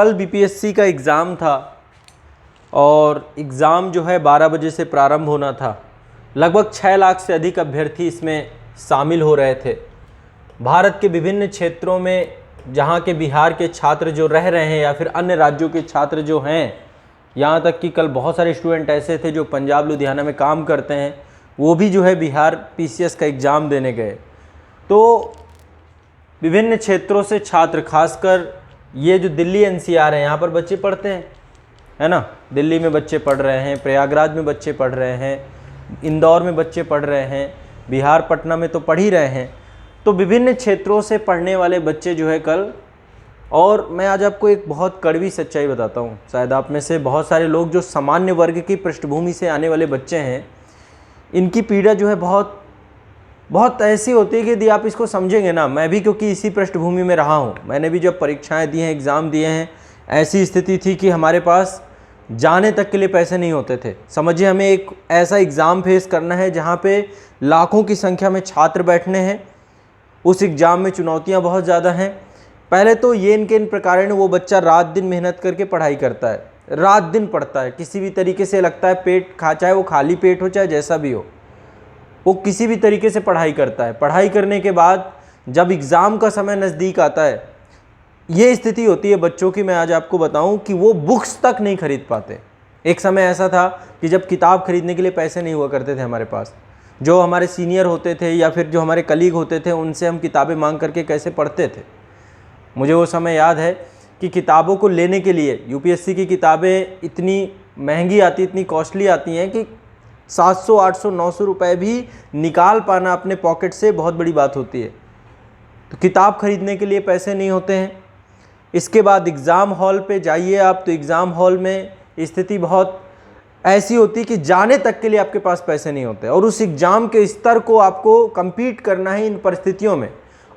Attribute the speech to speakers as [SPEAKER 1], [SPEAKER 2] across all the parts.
[SPEAKER 1] कल बीपीएससी का एग्ज़ाम था और एग्ज़ाम जो है 12 बजे से प्रारंभ होना था। लगभग 6 लाख से अधिक अभ्यर्थी इसमें शामिल हो रहे थे। भारत के विभिन्न क्षेत्रों में जहाँ के बिहार के छात्र जो रह रहे हैं या फिर अन्य राज्यों के छात्र जो हैं, यहाँ तक कि कल बहुत सारे स्टूडेंट ऐसे थे जो पंजाब लुधियाना में काम करते हैं, वो भी जो है बिहार पीसीएस का एग्ज़ाम देने गए। तो विभिन्न क्षेत्रों से छात्र, खासकर ये जो दिल्ली एनसीआर है, यहाँ पर बच्चे पढ़ते हैं, है ना। दिल्ली में बच्चे पढ़ रहे हैं, प्रयागराज में बच्चे पढ़ रहे हैं, इंदौर में बच्चे पढ़ रहे हैं, बिहार पटना में तो पढ़ ही रहे हैं। तो विभिन्न क्षेत्रों से पढ़ने वाले बच्चे जो है कल, और मैं आज आपको एक बहुत कड़वी सच्चाई बताता हूँ। शायद आप में से बहुत सारे लोग जो सामान्य वर्ग की पृष्ठभूमि से आने वाले बच्चे हैं, इनकी पीड़ा जो है बहुत ऐसी होती है कि यदि आप इसको समझेंगे ना, मैं भी क्योंकि इसी पृष्ठभूमि में रहा हूँ, मैंने भी जब परीक्षाएं दी हैं, एग्ज़ाम दिए हैं, ऐसी स्थिति थी कि हमारे पास जाने तक के लिए पैसे नहीं होते थे। समझिए, हमें एक ऐसा एग्ज़ाम फेस करना है जहाँ पे लाखों की संख्या में छात्र बैठने हैं। उस एग्ज़ाम में चुनौतियाँ बहुत ज़्यादा हैं। पहले तो ये इन प्रकार वो बच्चा रात दिन मेहनत करके पढ़ाई करता है, रात दिन पढ़ता है, किसी भी तरीके से लगता है पेट चाहे वो खाली पेट हो चाहे जैसा भी हो, वो किसी भी तरीके से पढ़ाई करता है। पढ़ाई करने के बाद जब एग्ज़ाम का समय नज़दीक आता है, ये स्थिति होती है बच्चों की। मैं आज आपको बताऊं कि वो बुक्स तक नहीं खरीद पाते। एक समय ऐसा था कि जब किताब खरीदने के लिए पैसे नहीं हुआ करते थे हमारे पास, जो हमारे सीनियर होते थे या फिर जो हमारे कलीग होते थे, उनसे हम किताबें मांग करके कैसे पढ़ते थे। मुझे वो समय याद है कि किताबों को लेने के लिए, यूपीएससी की किताबें इतनी महंगी आती, इतनी कॉस्टली आती हैं कि 700, 800, 900 रुपये भी निकाल पाना अपने पॉकेट से बहुत बड़ी बात होती है। तो किताब खरीदने के लिए पैसे नहीं होते हैं। इसके बाद एग्ज़ाम हॉल पे जाइए आप, तो एग्ज़ाम हॉल में स्थिति बहुत ऐसी होती है कि जाने तक के लिए आपके पास पैसे नहीं होते, और उस एग्ज़ाम के स्तर को आपको compete करना है इन परिस्थितियों में।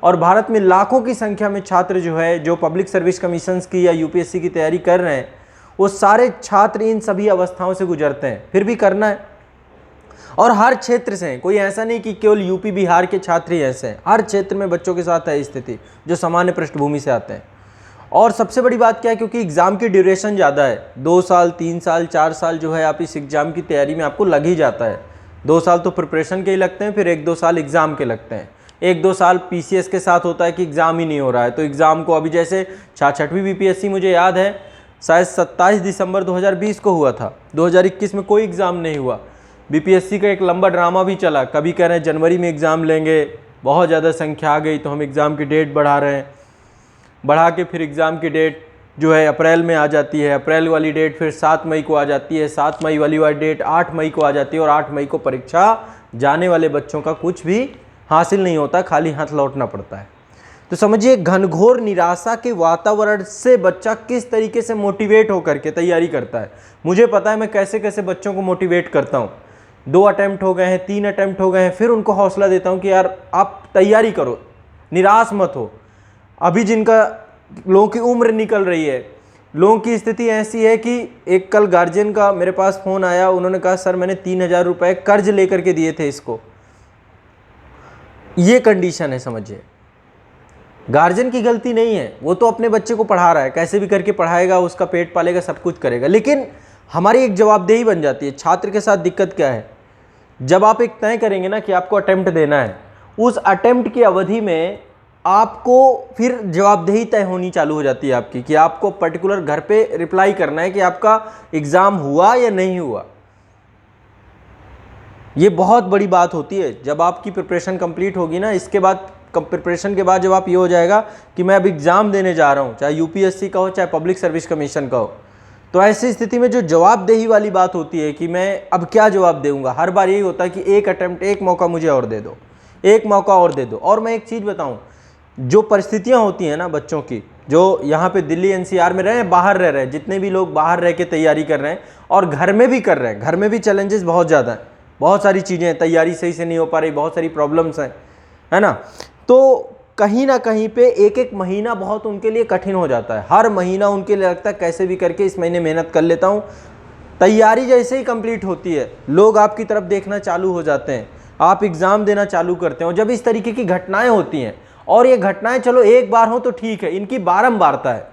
[SPEAKER 1] और भारत में लाखों की संख्या में छात्र जो है, जो पब्लिक सर्विस कमीशंस की या यूपीएससी की तैयारी कर रहे हैं, वो सारे छात्र इन सभी अवस्थाओं से गुजरते हैं, फिर भी करना है। और हर क्षेत्र से, कोई ऐसा नहीं कि केवल यूपी बिहार के छात्र ही ऐसे हैं, हर क्षेत्र में बच्चों के साथ है स्थिति, जो सामान्य पृष्ठभूमि से आते हैं। और सबसे बड़ी बात क्या है, क्योंकि एग्ज़ाम की ड्यूरेशन ज़्यादा है, 2 साल 3 साल 4 साल जो है आप इस एग्ज़ाम की तैयारी में आपको लग ही जाता है। 2 साल तो प्रिपरेशन के ही लगते हैं, फिर 1-2 साल एग्ज़ाम के लगते हैं। 1-2 साल पीसीएस के साथ होता है कि एग्ज़ाम ही नहीं हो रहा है, तो एग्ज़ाम को अभी जैसे 6वीं बीपीएससी मुझे याद है शायद 27 दिसंबर 2020 को हुआ था, 2021 में कोई एग्ज़ाम नहीं हुआ। बीपीएससी का एक लंबा ड्रामा भी चला, कभी कह रहे हैं जनवरी में एग्ज़ाम लेंगे, बहुत ज़्यादा संख्या आ गई तो हम एग्ज़ाम की डेट बढ़ा रहे हैं, बढ़ा के फिर एग्ज़ाम की डेट जो है अप्रैल में आ जाती है, अप्रैल वाली डेट फिर 7 मई को आ जाती है, 7 मई वाली डेट 8 मई को आ जाती है, और 8 मई को परीक्षा जाने वाले बच्चों का कुछ भी हासिल नहीं होता, खाली हाथ लौटना पड़ता है। तो समझिए, घनघोर निराशा के वातावरण से बच्चा किस तरीके से मोटिवेट होकर के तैयारी करता है। मुझे पता है मैं कैसे कैसे बच्चों को मोटिवेट करता हूँ। 2 अटैम्प्ट हो गए हैं, 3 अटैम्प्ट हो गए हैं, फिर उनको हौसला देता हूँ कि यार आप तैयारी करो, निराश मत हो। अभी जिनका लोगों की उम्र निकल रही है, लोगों की स्थिति ऐसी है कि एक कल गार्जियन का मेरे पास फ़ोन आया, उन्होंने कहा सर मैंने 3000 रुपये कर्ज लेकर के दिए थे इसको। ये कंडीशन है, समझिए। गार्जियन की गलती नहीं है, वो तो अपने बच्चे को पढ़ा रहा है, कैसे भी करके पढ़ाएगा, उसका पेट पालेगा, सब कुछ करेगा, लेकिन हमारी एक जवाबदेही बन जाती है। छात्र के साथ दिक्कत क्या है, जब आप एक तय करेंगे ना कि आपको अटेम्प्ट देना है, उस अटेम्प्ट की अवधि में आपको फिर जवाबदेही तय होनी चालू हो जाती है आपकी, कि आपको पर्टिकुलर घर पे रिप्लाई करना है कि आपका एग्ज़ाम हुआ या नहीं हुआ। ये बहुत बड़ी बात होती है। जब आपकी प्रिपरेशन कंप्लीट होगी ना, इसके बाद प्रिपरेशन के बाद जब आप ये हो जाएगा कि मैं अब एग्ज़ाम देने जा रहा हूँ, चाहे यूपीएससी का हो चाहे पब्लिक सर्विस कमीशन का हो, तो ऐसी स्थिति में जो जवाबदेही वाली बात होती है कि मैं अब क्या जवाब दूंगा, हर बार यही होता है कि एक अटेम्प्ट, एक मौका मुझे और दे दो, एक मौका और दे दो। और मैं एक चीज़ बताऊं, जो परिस्थितियां होती हैं ना बच्चों की, जो यहाँ पे दिल्ली एनसीआर में रहे हैं, बाहर रह रहे हैं, जितने भी लोग बाहर रह के तैयारी कर रहे हैं और घर में भी कर रहे हैं, घर में भी चैलेंजेस बहुत ज़्यादा हैं, बहुत सारी चीज़ें हैं, तैयारी सही से नहीं हो पा रही, बहुत सारी प्रॉब्लम्स हैं, है ना। तो कहीं ना कहीं पे एक एक महीना बहुत उनके लिए कठिन हो जाता है। हर महीना उनके लिए लगता है कैसे भी करके इस महीने मेहनत कर लेता हूँ। तैयारी जैसे ही कंप्लीट होती है, लोग आपकी तरफ देखना चालू हो जाते हैं, आप एग्ज़ाम देना चालू करते हैं। और जब इस तरीके की घटनाएं होती हैं, और ये घटनाएं चलो एक बार हो तो ठीक है, इनकी बारंबारता है,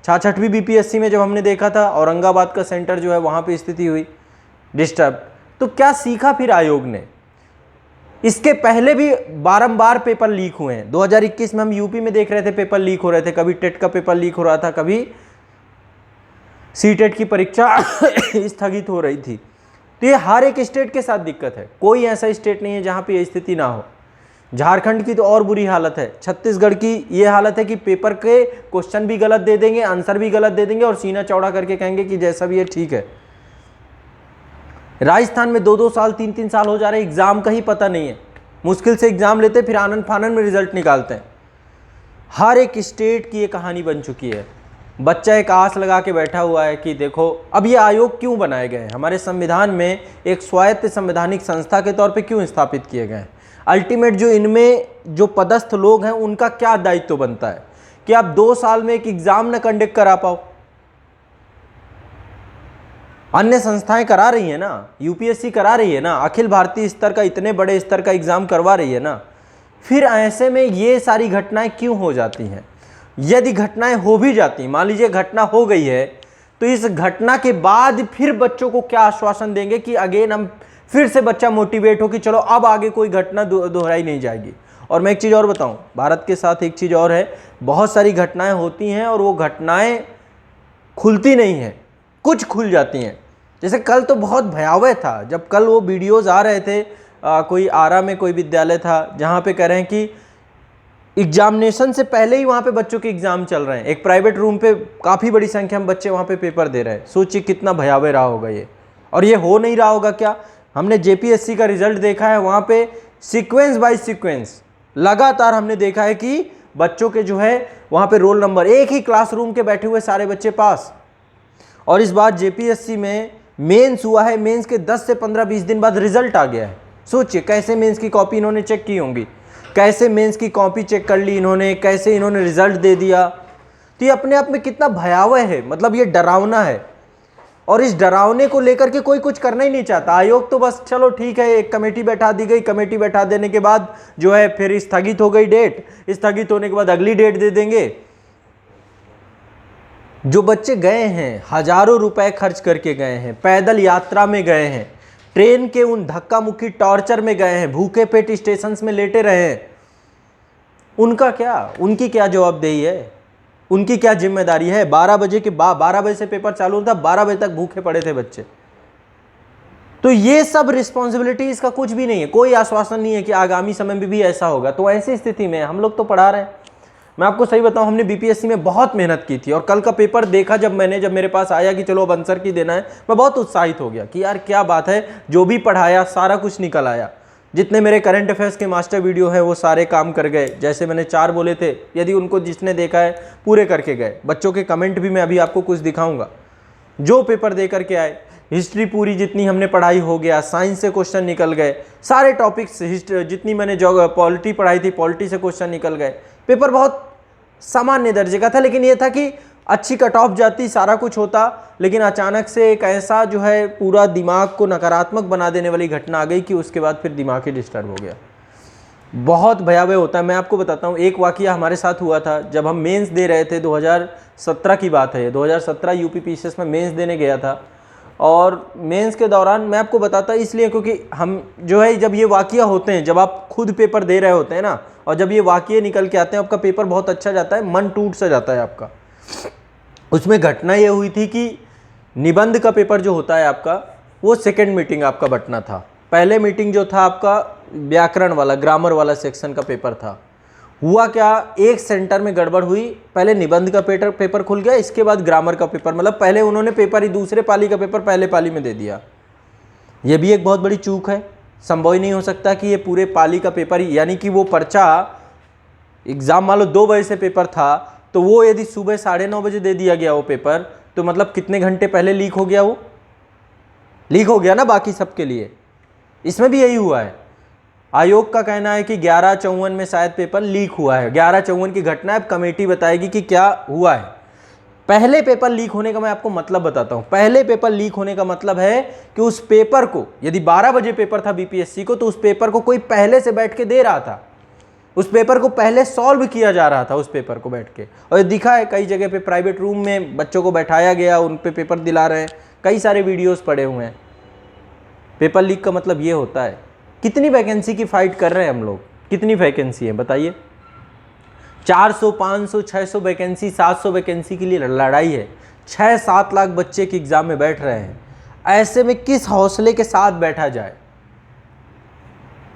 [SPEAKER 1] 66वीं बीपीएससी में जब हमने देखा था औरंगाबाद का सेंटर जो है वहाँ पे स्थिति हुई डिस्टर्ब। तो क्या सीखा फिर आयोग ने? इसके पहले भी बारंबार पेपर लीक हुए हैं। 2021 में हम यूपी में देख रहे थे पेपर लीक हो रहे थे, कभी टेट का पेपर लीक हो रहा था, कभी सीटेट की परीक्षा स्थगित हो रही थी। तो ये हर एक स्टेट के साथ दिक्कत है, कोई ऐसा स्टेट नहीं है जहाँ पे ये स्थिति ना हो। झारखंड की तो और बुरी हालत है, छत्तीसगढ़ की ये हालत है कि पेपर के क्वेश्चन भी गलत दे देंगे, आंसर भी गलत दे देंगे और सीना चौड़ा करके कहेंगे कि जैसा भी है ठीक है। राजस्थान में 2-2 साल 3-3 साल हो जा रहे, एग्जाम का ही पता नहीं है, मुश्किल से एग्जाम लेते फिर आनंद फानन में रिजल्ट निकालते हैं। हर एक स्टेट की ये कहानी बन चुकी है। बच्चा एक आस लगा के बैठा हुआ है कि देखो, अब ये आयोग क्यों बनाए गए हैं, हमारे संविधान में एक स्वायत्त संवैधानिक संस्था के तौर पे क्यों स्थापित किए गए हैं? अल्टीमेट जो इनमें जो पदस्थ लोग हैं उनका क्या दायित्व बनता है कि आप 2 साल में एक एग्जाम न कंडक्ट करा पाओ? अन्य संस्थाएं करा रही है ना, यूपीएससी करा रही है ना, अखिल भारतीय स्तर का इतने बड़े स्तर का एग्जाम करवा रही है ना। फिर ऐसे में ये सारी घटनाएं क्यों हो जाती हैं? यदि घटनाएं हो भी जाती, मान लीजिए घटना हो गई है, तो इस घटना के बाद फिर बच्चों को क्या आश्वासन देंगे कि अगेन हम फिर से बच्चा मोटिवेट हो कि चलो अब आगे कोई घटना दोहराई नहीं जाएगी। और मैं एक चीज़ और बताऊं, भारत के साथ एक चीज़ और है, बहुत सारी घटनाएं होती हैं और वो घटनाएं खुलती नहीं हैं, कुछ खुल जाती हैं। जैसे कल तो बहुत भयावह था, जब कल वो वीडियोज़ आ रहे थे, कोई आरा में कोई विद्यालय था जहाँ पे कह रहे हैं कि एग्जामिनेशन से पहले ही वहाँ पे बच्चों के एग्जाम चल रहे हैं, एक प्राइवेट रूम पे काफ़ी बड़ी संख्या में बच्चे वहाँ पे पेपर दे रहे हैं। सोचिए कितना भयावह रहा होगा ये। और ये हो नहीं रहा होगा क्या? हमने जेपीएससी का रिजल्ट देखा है, वहाँ पे सीक्वेंस बाय सीक्वेंस लगातार हमने देखा है कि बच्चों के जो है वहाँ पे रोल नंबर, एक ही क्लासरूम के बैठे हुए सारे बच्चे पास। और इस बार जेपीएससी में मेंस हुआ है, मेंस के 10 से 15-20 दिन बाद रिजल्ट आ गया है। सोचिए कैसे मेंस की कॉपी इन्होंने चेक की होंगी, कैसे मेंस की कॉपी चेक कर ली इन्होंने, कैसे इन्होंने रिजल्ट दे दिया। तो ये अपने आप में कितना भयावह है, मतलब ये डरावना है। और इस डरावने को लेकर के कोई कुछ करना ही नहीं चाहता। आयोग तो बस चलो ठीक है, एक कमेटी बैठा दी गई, कमेटी बैठा देने के बाद जो है फिर स्थगित हो गई डेट, स्थगित होने के बाद अगली डेट दे देंगे। जो बच्चे गए हैं, हजारों रुपए खर्च करके गए हैं, पैदल यात्रा में गए हैं, ट्रेन के उन धक्का मुक्की टॉर्चर में गए हैं, भूखे पेट स्टेशन में लेटे रहे हैं, उनका क्या, उनकी क्या जवाबदेही है, उनकी क्या जिम्मेदारी है? 12 बजे के बाद, 12 बजे से पेपर चालू होता, 12 बजे तक भूखे पड़े थे बच्चे। तो ये सब रिस्पॉन्सिबिलिटी इसका कुछ भी नहीं है, कोई आश्वासन नहीं है कि आगामी समय में भी ऐसा होगा। तो ऐसी स्थिति में हम लोग तो पढ़ा रहे हैं। मैं आपको सही बताऊं, हमने बीपीएससी में बहुत मेहनत की थी और कल का पेपर देखा जब मेरे पास आया कि चलो अब आंसर की देना है, मैं बहुत उत्साहित हो गया कि यार क्या बात है, जो भी पढ़ाया सारा कुछ निकल आया। जितने मेरे करंट अफेयर्स के मास्टर वीडियो है वो सारे काम कर गए, जैसे मैंने 4 बोले थे, यदि उनको जिसने देखा है पूरे करके गए। बच्चों के कमेंट भी मैं अभी आपको कुछ दिखाऊंगा जो पेपर दे करके आए। हिस्ट्री पूरी जितनी हमने पढ़ाई हो गया, साइंस से क्वेश्चन निकल गए, सारे टॉपिक्स जितनी मैंने पॉलिटी पढ़ाई थी, पॉलिटी से क्वेश्चन निकल गए। पेपर बहुत सामान्य दर्जे का था, लेकिन ये था कि अच्छी कट ऑफ जाती, सारा कुछ होता, लेकिन अचानक से एक ऐसा जो है पूरा दिमाग को नकारात्मक बना देने वाली घटना आ गई कि उसके बाद फिर दिमाग ही डिस्टर्ब हो गया। बहुत भयावह होता है। मैं आपको बताता हूँ, एक वाकया हमारे साथ हुआ था जब हम मेंस दे रहे थे, 2017 की बात है, 2017 यूपी पीसीएस में मेंस देने गया था। और मेंस के दौरान मैं आपको बताता इसलिए क्योंकि हम जो है, जब ये वाकया होते हैं, जब आप खुद पेपर दे रहे होते हैं ना, और जब ये वाकये निकल के आते हैं, आपका पेपर बहुत अच्छा जाता है, मन टूट सा जाता है आपका। उसमें घटना ये हुई थी कि निबंध का पेपर जो होता है आपका, वो सेकंड मीटिंग आपका बंटना था। पहले मीटिंग जो था आपका व्याकरण वाला, ग्रामर वाला सेक्शन का पेपर था। हुआ क्या, एक सेंटर में गड़बड़ हुई, पहले निबंध का पेपर खुल गया, इसके बाद ग्रामर का पेपर, मतलब पहले उन्होंने पेपर ही दूसरे पाली का पेपर पहले पाली में दे दिया। ये भी एक बहुत बड़ी चूक है। संभव ही नहीं हो सकता कि ये पूरे पाली का पेपर, यानी कि वो पर्चा एग्जाम मान लो 2 बजे से पेपर था, तो वो यदि सुबह 9:30 बजे दे दिया गया वो पेपर, तो मतलब कितने घंटे पहले लीक हो गया, वो लीक हो गया ना बाकी सबके लिए। इसमें भी यही हुआ है। आयोग का कहना है कि 11:54 में शायद पेपर लीक हुआ है। 11:54 की घटना है, अब कमेटी बताएगी कि क्या हुआ है। पहले पेपर लीक होने का मैं आपको मतलब बताता हूं। पहले पेपर लीक होने का मतलब है कि उस पेपर को, यदि 12 बजे पेपर था बीपीएससी को, तो उस पेपर को कोई पहले से बैठ के दे रहा था। उस पेपर को पहले सॉल्व किया जा रहा था, उस पेपर को बैठ के, और ये दिखा है कई जगह पे प्राइवेट रूम में बच्चों को बैठाया गया, उन पे पेपर दिला रहे हैं, कई सारे वीडियोस पड़े हुए हैं। पेपर लीक का मतलब ये होता है। कितनी वैकेंसी की फाइट कर रहे हैं हम लोग, कितनी वैकेंसी है बताइए? 400, 500, 600 वैकेंसी, 700 वैकेंसी के लिए लड़ाई है। 6-7 लाख बच्चे के एग्जाम में बैठ रहे हैं। ऐसे में किस हौसले के साथ बैठा जाए?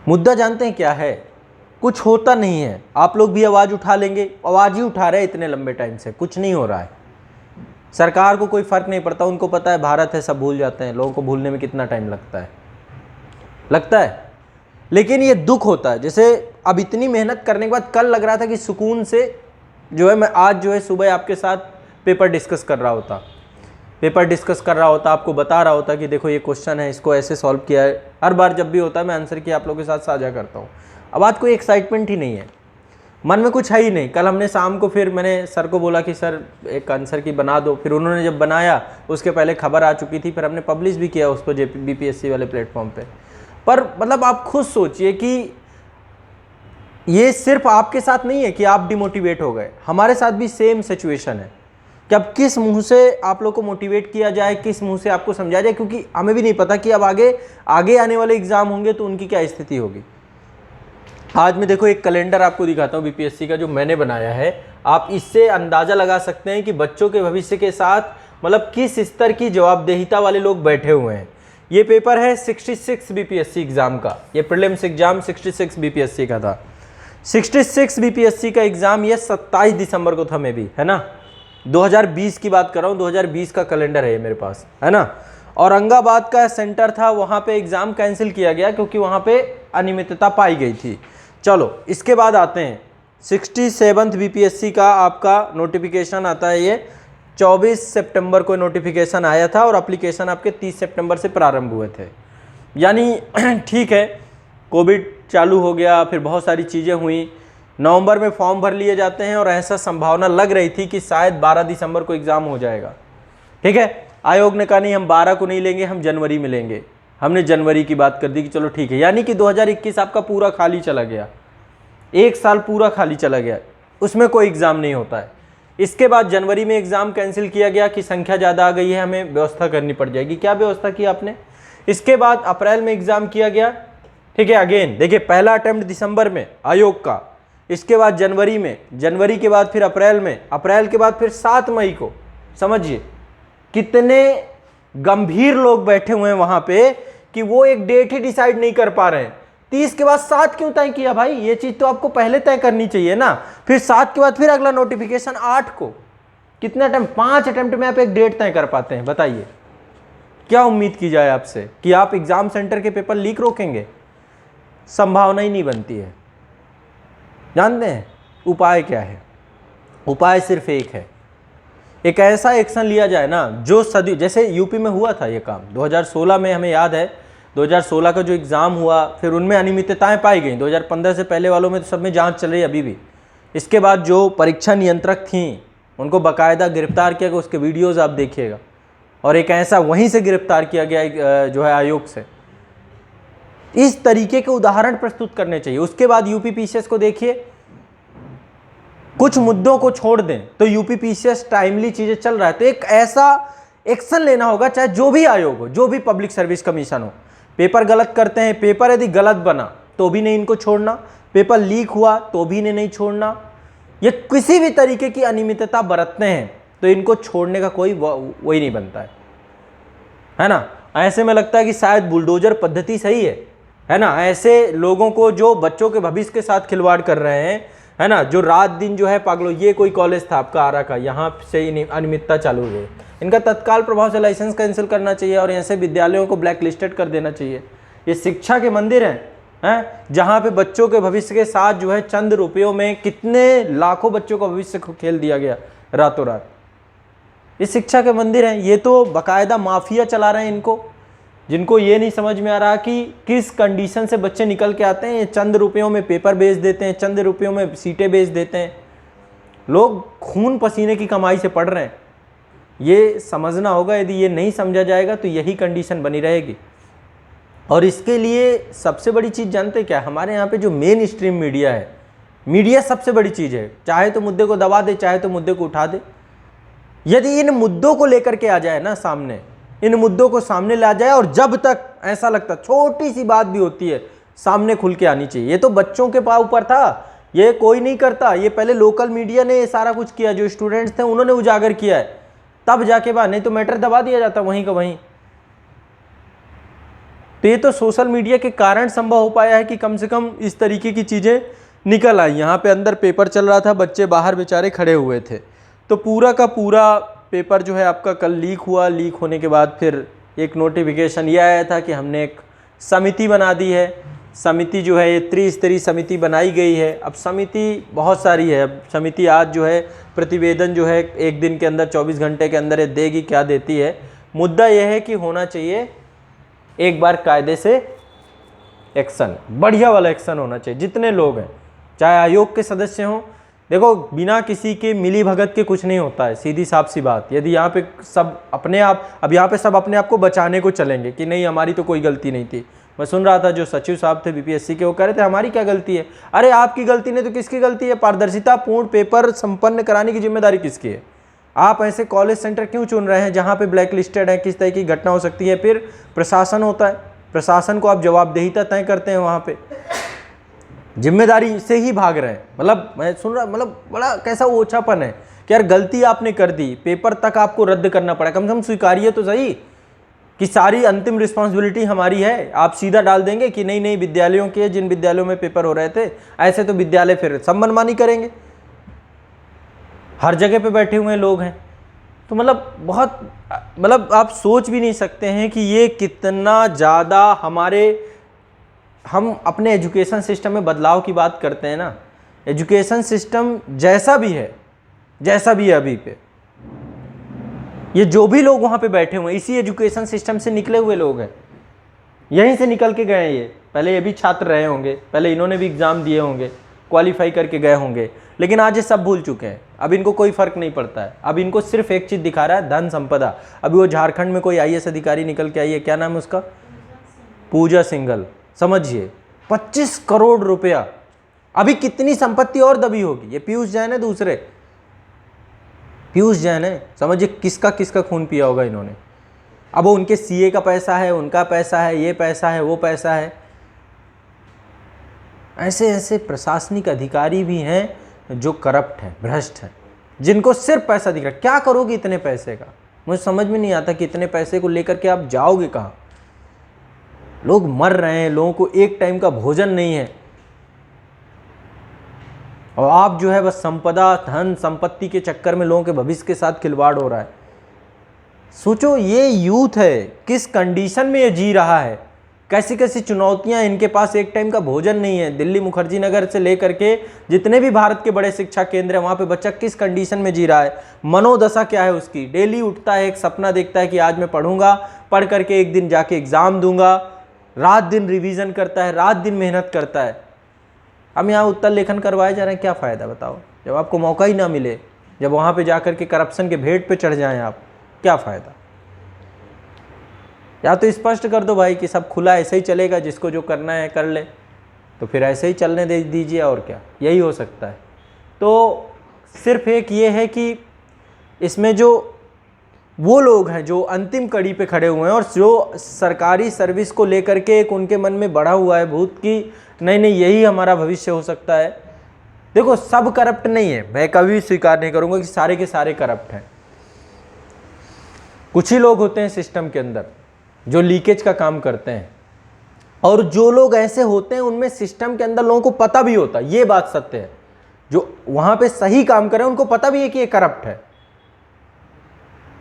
[SPEAKER 1] मुद्दा जानते हैं क्या है? कुछ होता नहीं है। आप लोग भी आवाज़ उठा लेंगे, आवाज़ ही उठा रहे हैं इतने लंबे टाइम से, कुछ नहीं हो रहा है। सरकार को कोई फ़र्क नहीं पड़ता, उनको पता है भारत है, सब भूल जाते हैं। लोगों को भूलने में कितना टाइम लगता है। लेकिन ये दुख होता है, जैसे अब इतनी मेहनत करने के बाद कल लग रहा था कि सुकून से जो है मैं आज जो है सुबह आपके साथ पेपर डिस्कस कर रहा होता, आपको बता रहा होता कि देखो ये क्वेश्चन है, इसको ऐसे सॉल्व किया है। हर बार जब भी होता है मैं आंसर की आप लोगों के साथ साझा करता हूँ। अब आज कोई एक्साइटमेंट ही नहीं है, मन में कुछ है ही नहीं। कल हमने शाम को फिर मैंने सर को बोला कि सर एक आंसर की बना दो, फिर उन्होंने जब बनाया उसके पहले खबर आ चुकी थी, फिर हमने पब्लिश भी किया उसको BPSC वाले प्लेटफॉर्म पे। पर मतलब आप खुद सोचिए कि ये सिर्फ आपके साथ नहीं है कि आप डिमोटिवेट हो गए, हमारे साथ भी सेम सिचुएशन है कि अब किस मुंह से आप लोग को मोटिवेट किया जाए, किस मुंह से आपको समझाया जाए, क्योंकि हमें भी नहीं पता कि अब आगे आने वाले एग्जाम होंगे तो उनकी क्या स्थिति होगी। आज मैं देखो एक कैलेंडर आपको दिखाता हूँ BPSC का जो मैंने बनाया है। आप इससे अंदाज़ा लगा सकते हैं कि बच्चों के भविष्य के साथ मतलब किस स्तर की जवाबदेहिता वाले लोग बैठे हुए हैं। ये पेपर है 66 BPSC एग्ज़ाम का, ये प्रीलिम्स एग्ज़ाम 66 BPSC का था। 66 BPSC का एग्ज़ाम ये 27 दिसंबर को था, मैं भी है ना, 2020 की बात कर रहा हूँ, 2020 का कैलेंडर है ये मेरे पास, है ना। औरंगाबाद का सेंटर था, वहाँ पे एग्ज़ाम कैंसिल किया गया क्योंकि वहाँ पे अनियमितता पाई गई थी। चलो इसके बाद आते हैं 67 BPSC का आपका नोटिफिकेशन आता है। ये 24 सितंबर को नोटिफिकेशन आया था और एप्लीकेशन आपके 30 सितंबर से प्रारंभ हुए थे। यानी ठीक है, कोविड चालू हो गया, फिर बहुत सारी चीज़ें हुई, नवंबर में फॉर्म भर लिए जाते हैं और ऐसा संभावना लग रही थी कि शायद 12 दिसंबर को एग्ज़ाम हो जाएगा। ठीक है, आयोग ने कहा नहीं हम 12 को नहीं लेंगे, हम जनवरी में लेंगे। हमने जनवरी की बात कर दी कि चलो ठीक है। यानी कि 2021 आपका पूरा खाली चला गया, एक साल पूरा खाली चला गया, उसमें कोई एग्ज़ाम नहीं होता है। इसके बाद जनवरी में एग्ज़ाम कैंसिल किया गया कि संख्या ज़्यादा आ गई है, हमें व्यवस्था करनी पड़ जाएगी। क्या व्यवस्था की आपने? इसके बाद अप्रैल में एग्ज़ाम किया गया। ठीक है, अगेन देखिए पहला अटेम्प्ट दिसंबर में आयोग का, इसके बाद जनवरी में, जनवरी के बाद फिर अप्रैल में, अप्रैल के बाद फिर 7 मई को। समझिए कितने गंभीर लोग बैठे हुए हैं वहां पे कि वो एक डेट ही डिसाइड नहीं कर पा रहे हैं। 30 के बाद 7 क्यों तय किया भाई? ये चीज तो आपको पहले तय करनी चाहिए ना। फिर 7 के बाद फिर अगला नोटिफिकेशन 8 को। कितने अटेम्प्ट? 5 अटेम्प्ट में आप एक डेट तय कर पाते हैं। बताइए क्या उम्मीद की जाए आपसे कि आप एग्जाम सेंटर के पेपर लीक रोकेंगे? संभावना ही नहीं बनती है। जानते हैं उपाय क्या है? उपाय सिर्फ एक है, एक ऐसा एक्शन लिया जाए ना जो सदी, जैसे यूपी में हुआ था ये काम 2016 में, हमें याद है 2016 का जो एग्ज़ाम हुआ, फिर उनमें अनियमितताएं पाई गई। 2015 से पहले वालों में तो सब में जांच चल रही है अभी भी। इसके बाद जो परीक्षा नियंत्रक थीं उनको बाकायदा गिरफ्तार किया गया, उसके वीडियोज़ आप देखिएगा। और एक ऐसा वहीं से गिरफ्तार किया गया जो है आयोग से। इस तरीके के उदाहरण प्रस्तुत करने चाहिए। उसके बाद यूपी पीसीएस को देखिए, कुछ मुद्दों को छोड़ दें तो यूपी पीसीएस टाइमली चीजें चल रहा है, तो एक ऐसा एक्शन लेना होगा, चाहे जो भी आयोग हो, जो भी पब्लिक सर्विस कमीशन हो। पेपर गलत करते हैं, पेपर यदि गलत बना तो भी नहीं इनको छोड़ना, पेपर लीक हुआ तो भी नहीं छोड़ना, ये किसी भी तरीके की अनियमितता बरतते हैं तो इनको छोड़ने का कोई वही नहीं बनता है ना। ऐसे में लगता है कि शायद बुलडोजर पद्धति सही है ना। ऐसे लोगों को जो बच्चों के भविष्य के साथ खिलवाड़ कर रहे हैं, है ना, जो रात दिन जो है पागलो। ये कोई कॉलेज था आपका आरा का, यहाँ से ही अनियमितता चालू हो गई, इनका तत्काल प्रभाव से लाइसेंस कैंसिल करना चाहिए और ऐसे विद्यालयों को ब्लैक लिस्टेड कर देना चाहिए। ये शिक्षा के मंदिर हैं जहाँ पे बच्चों के भविष्य के साथ जो है चंद रुपयों में कितने लाखों बच्चों का भविष्य को खेल दिया गया रातों रात। ये शिक्षा के मंदिर हैं, ये तो बाकायदा माफिया चला रहे हैं इनको, जिनको ये नहीं समझ में आ रहा कि किस कंडीशन से बच्चे निकल के आते हैं। चंद रुपयों में पेपर बेच देते हैं, चंद रुपयों में सीटें बेच देते हैं। लोग खून पसीने की कमाई से पढ़ रहे हैं, ये समझना होगा। यदि ये नहीं समझा जाएगा तो यही कंडीशन बनी रहेगी। और इसके लिए सबसे बड़ी चीज़ जानते क्या, हमारे यहाँ पे जो मेन स्ट्रीम मीडिया है मीडिया सबसे बड़ी चीज़ है, चाहे तो मुद्दे को दबा दे, चाहे तो मुद्दे को उठा दे। यदि इन मुद्दों को लेकर के आ जाए ना सामने, इन मुद्दों को सामने ला जाए, और जब तक ऐसा लगता छोटी सी बात भी होती है सामने खुल के आनी चाहिए। ये तो बच्चों के ऊपर था, ये कोई नहीं करता, ये पहले लोकल मीडिया ने ये सारा कुछ किया, जो स्टूडेंट्स थे उन्होंने उजागर किया है, तब जाके बात, नहीं तो मैटर दबा दिया जाता वहीं का वहीं। तो ये तो सोशल मीडिया के कारण संभव हो पाया है कि कम से कम इस तरीके की चीज़ें निकल आई। यहाँ पे अंदर पेपर चल रहा था, बच्चे बाहर बेचारे खड़े हुए थे, तो पूरा का पूरा पेपर जो है आपका कल लीक हुआ। लीक होने के बाद फिर एक नोटिफिकेशन ये आया था कि हमने एक समिति बना दी है। समिति जो है ये त्रिस्तरीय समिति बनाई गई है। अब समिति बहुत सारी है, अब समिति आज जो है प्रतिवेदन जो है 1 दिन के अंदर 24 घंटे के अंदर ये देगी, क्या देती है। मुद्दा यह है कि होना चाहिए एक बार कायदे से एक्शन, बढ़िया वाला एक्शन होना चाहिए। जितने लोग हैं, चाहे आयोग के सदस्य हों, देखो बिना किसी के मिली भगत के कुछ नहीं होता है, सीधी साफ सी बात। यदि यहाँ पे सब अपने आप, अब यहाँ पे सब अपने आप को बचाने को चलेंगे कि नहीं हमारी तो कोई गलती नहीं थी। मैं सुन रहा था जो सचिव साहब थे बीपीएससी के, वो कह रहे थे हमारी क्या गलती है। अरे आपकी गलती नहीं तो किसकी गलती है। पारदर्शिता पूर्ण पेपर संपन्न कराने की जिम्मेदारी किसकी है। आप ऐसे कॉलेज सेंटर क्यों चुन रहे हैं जहाँ पे ब्लैक लिस्टेड है, किस तरह की घटना हो सकती है। फिर प्रशासन होता है, प्रशासन को आप जवाबदेहिता तय करते हैं, वहाँ पे जिम्मेदारी से ही भाग रहे हैं। मतलब मैं सुन रहा, मतलब बड़ा कैसा ओछापन है कि यार गलती आपने कर दी, पेपर तक आपको रद्द करना पड़ा, कम से कम स्वीकारिए तो सही कि सारी अंतिम रिस्पॉन्सिबिलिटी हमारी है। आप सीधा डाल देंगे कि नहीं नहीं विद्यालयों के, जिन विद्यालयों में पेपर हो रहे थे, ऐसे तो विद्यालय फिर सब मनमानी करेंगे। हर जगह पे बैठे हुए लोग हैं, तो मतलब बहुत, मतलब आप सोच भी नहीं सकते हैं कि ये कितना ज़्यादा हम अपने एजुकेशन सिस्टम में बदलाव की बात करते हैं ना। एजुकेशन सिस्टम जैसा भी है अभी पे, ये जो भी लोग वहाँ पे बैठे हुए हैं इसी एजुकेशन सिस्टम से निकले हुए लोग हैं, यहीं से निकल के गए हैं। ये पहले ये भी छात्र रहे होंगे, पहले इन्होंने भी एग्ज़ाम दिए होंगे, क्वालिफाई करके गए होंगे, लेकिन आज ये सब भूल चुके हैं। अब इनको कोई फ़र्क नहीं पड़ता है। अब इनको सिर्फ एक चीज़ दिखा रहा है, धन संपदा। अभी वो झारखंड में कोई आईएएस अधिकारी निकल के आई है, क्या नाम है उसका, पूजा सिंघल, समझिए 25 करोड़ रुपया। अभी कितनी संपत्ति और दबी होगी। ये पीयूष जैन है, दूसरे पीयूष जैन है, समझिए किसका किसका खून पिया होगा इन्होंने। अब वो उनके सीए का पैसा है, उनका पैसा है, ये पैसा है, वो पैसा है। ऐसे ऐसे प्रशासनिक अधिकारी भी हैं जो करप्ट हैं, भ्रष्ट हैं, जिनको सिर्फ पैसा दिख रहा है। क्या करोगे इतने पैसे का, मुझे समझ में नहीं आता कि इतने पैसे को लेकर के आप जाओगे कहाँ। लोग मर रहे हैं, लोगों को एक टाइम का भोजन नहीं है, और आप जो है बस संपदा, धन संपत्ति के चक्कर में लोगों के भविष्य के साथ खिलवाड़ हो रहा है। सोचो ये यूथ है, किस कंडीशन में ये जी रहा है, कैसी कैसी चुनौतियां, इनके पास एक टाइम का भोजन नहीं है। दिल्ली मुखर्जी नगर से लेकर के जितने भी भारत के बड़े शिक्षा केंद्र हैं, वहाँ पे बच्चा किस कंडीशन में जी रहा है, मनोदशा क्या है उसकी। डेली उठता है, एक सपना देखता है कि आज मैं पढ़ूंगा, पढ़ करके एक दिन जाके एग्ज़ाम दूंगा, रात दिन रिवीजन करता है, रात दिन मेहनत करता है। हम यहाँ उत्तर लेखन करवाए जा रहे हैं, क्या फ़ायदा बताओ, जब आपको मौका ही ना मिले, जब वहाँ पे जाकर के करप्शन के भेंट पे चढ़ जाएं आप, क्या फ़ायदा। या तो स्पष्ट कर दो भाई कि सब खुला ऐसे ही चलेगा, जिसको जो करना है कर ले, तो फिर ऐसे ही चलने दे दीजिए, और क्या, यही हो सकता है। तो सिर्फ एक ये है कि इसमें जो वो लोग हैं जो अंतिम कड़ी पे खड़े हुए हैं, और जो सरकारी सर्विस को लेकर के एक उनके मन में बढ़ा हुआ है भूत कि नहीं नहीं यही हमारा भविष्य हो सकता है। देखो सब करप्ट नहीं है, मैं कभी स्वीकार नहीं करूंगा कि सारे के सारे करप्ट हैं। कुछ ही लोग होते हैं सिस्टम के अंदर जो लीकेज का काम करते हैं, और जो लोग ऐसे होते हैं उनमें सिस्टम के अंदर लोगों को पता भी होता है, ये बात सत्य है। जो वहां पे सही काम कर रहे हैं उनको पता भी है कि ये करप्ट है,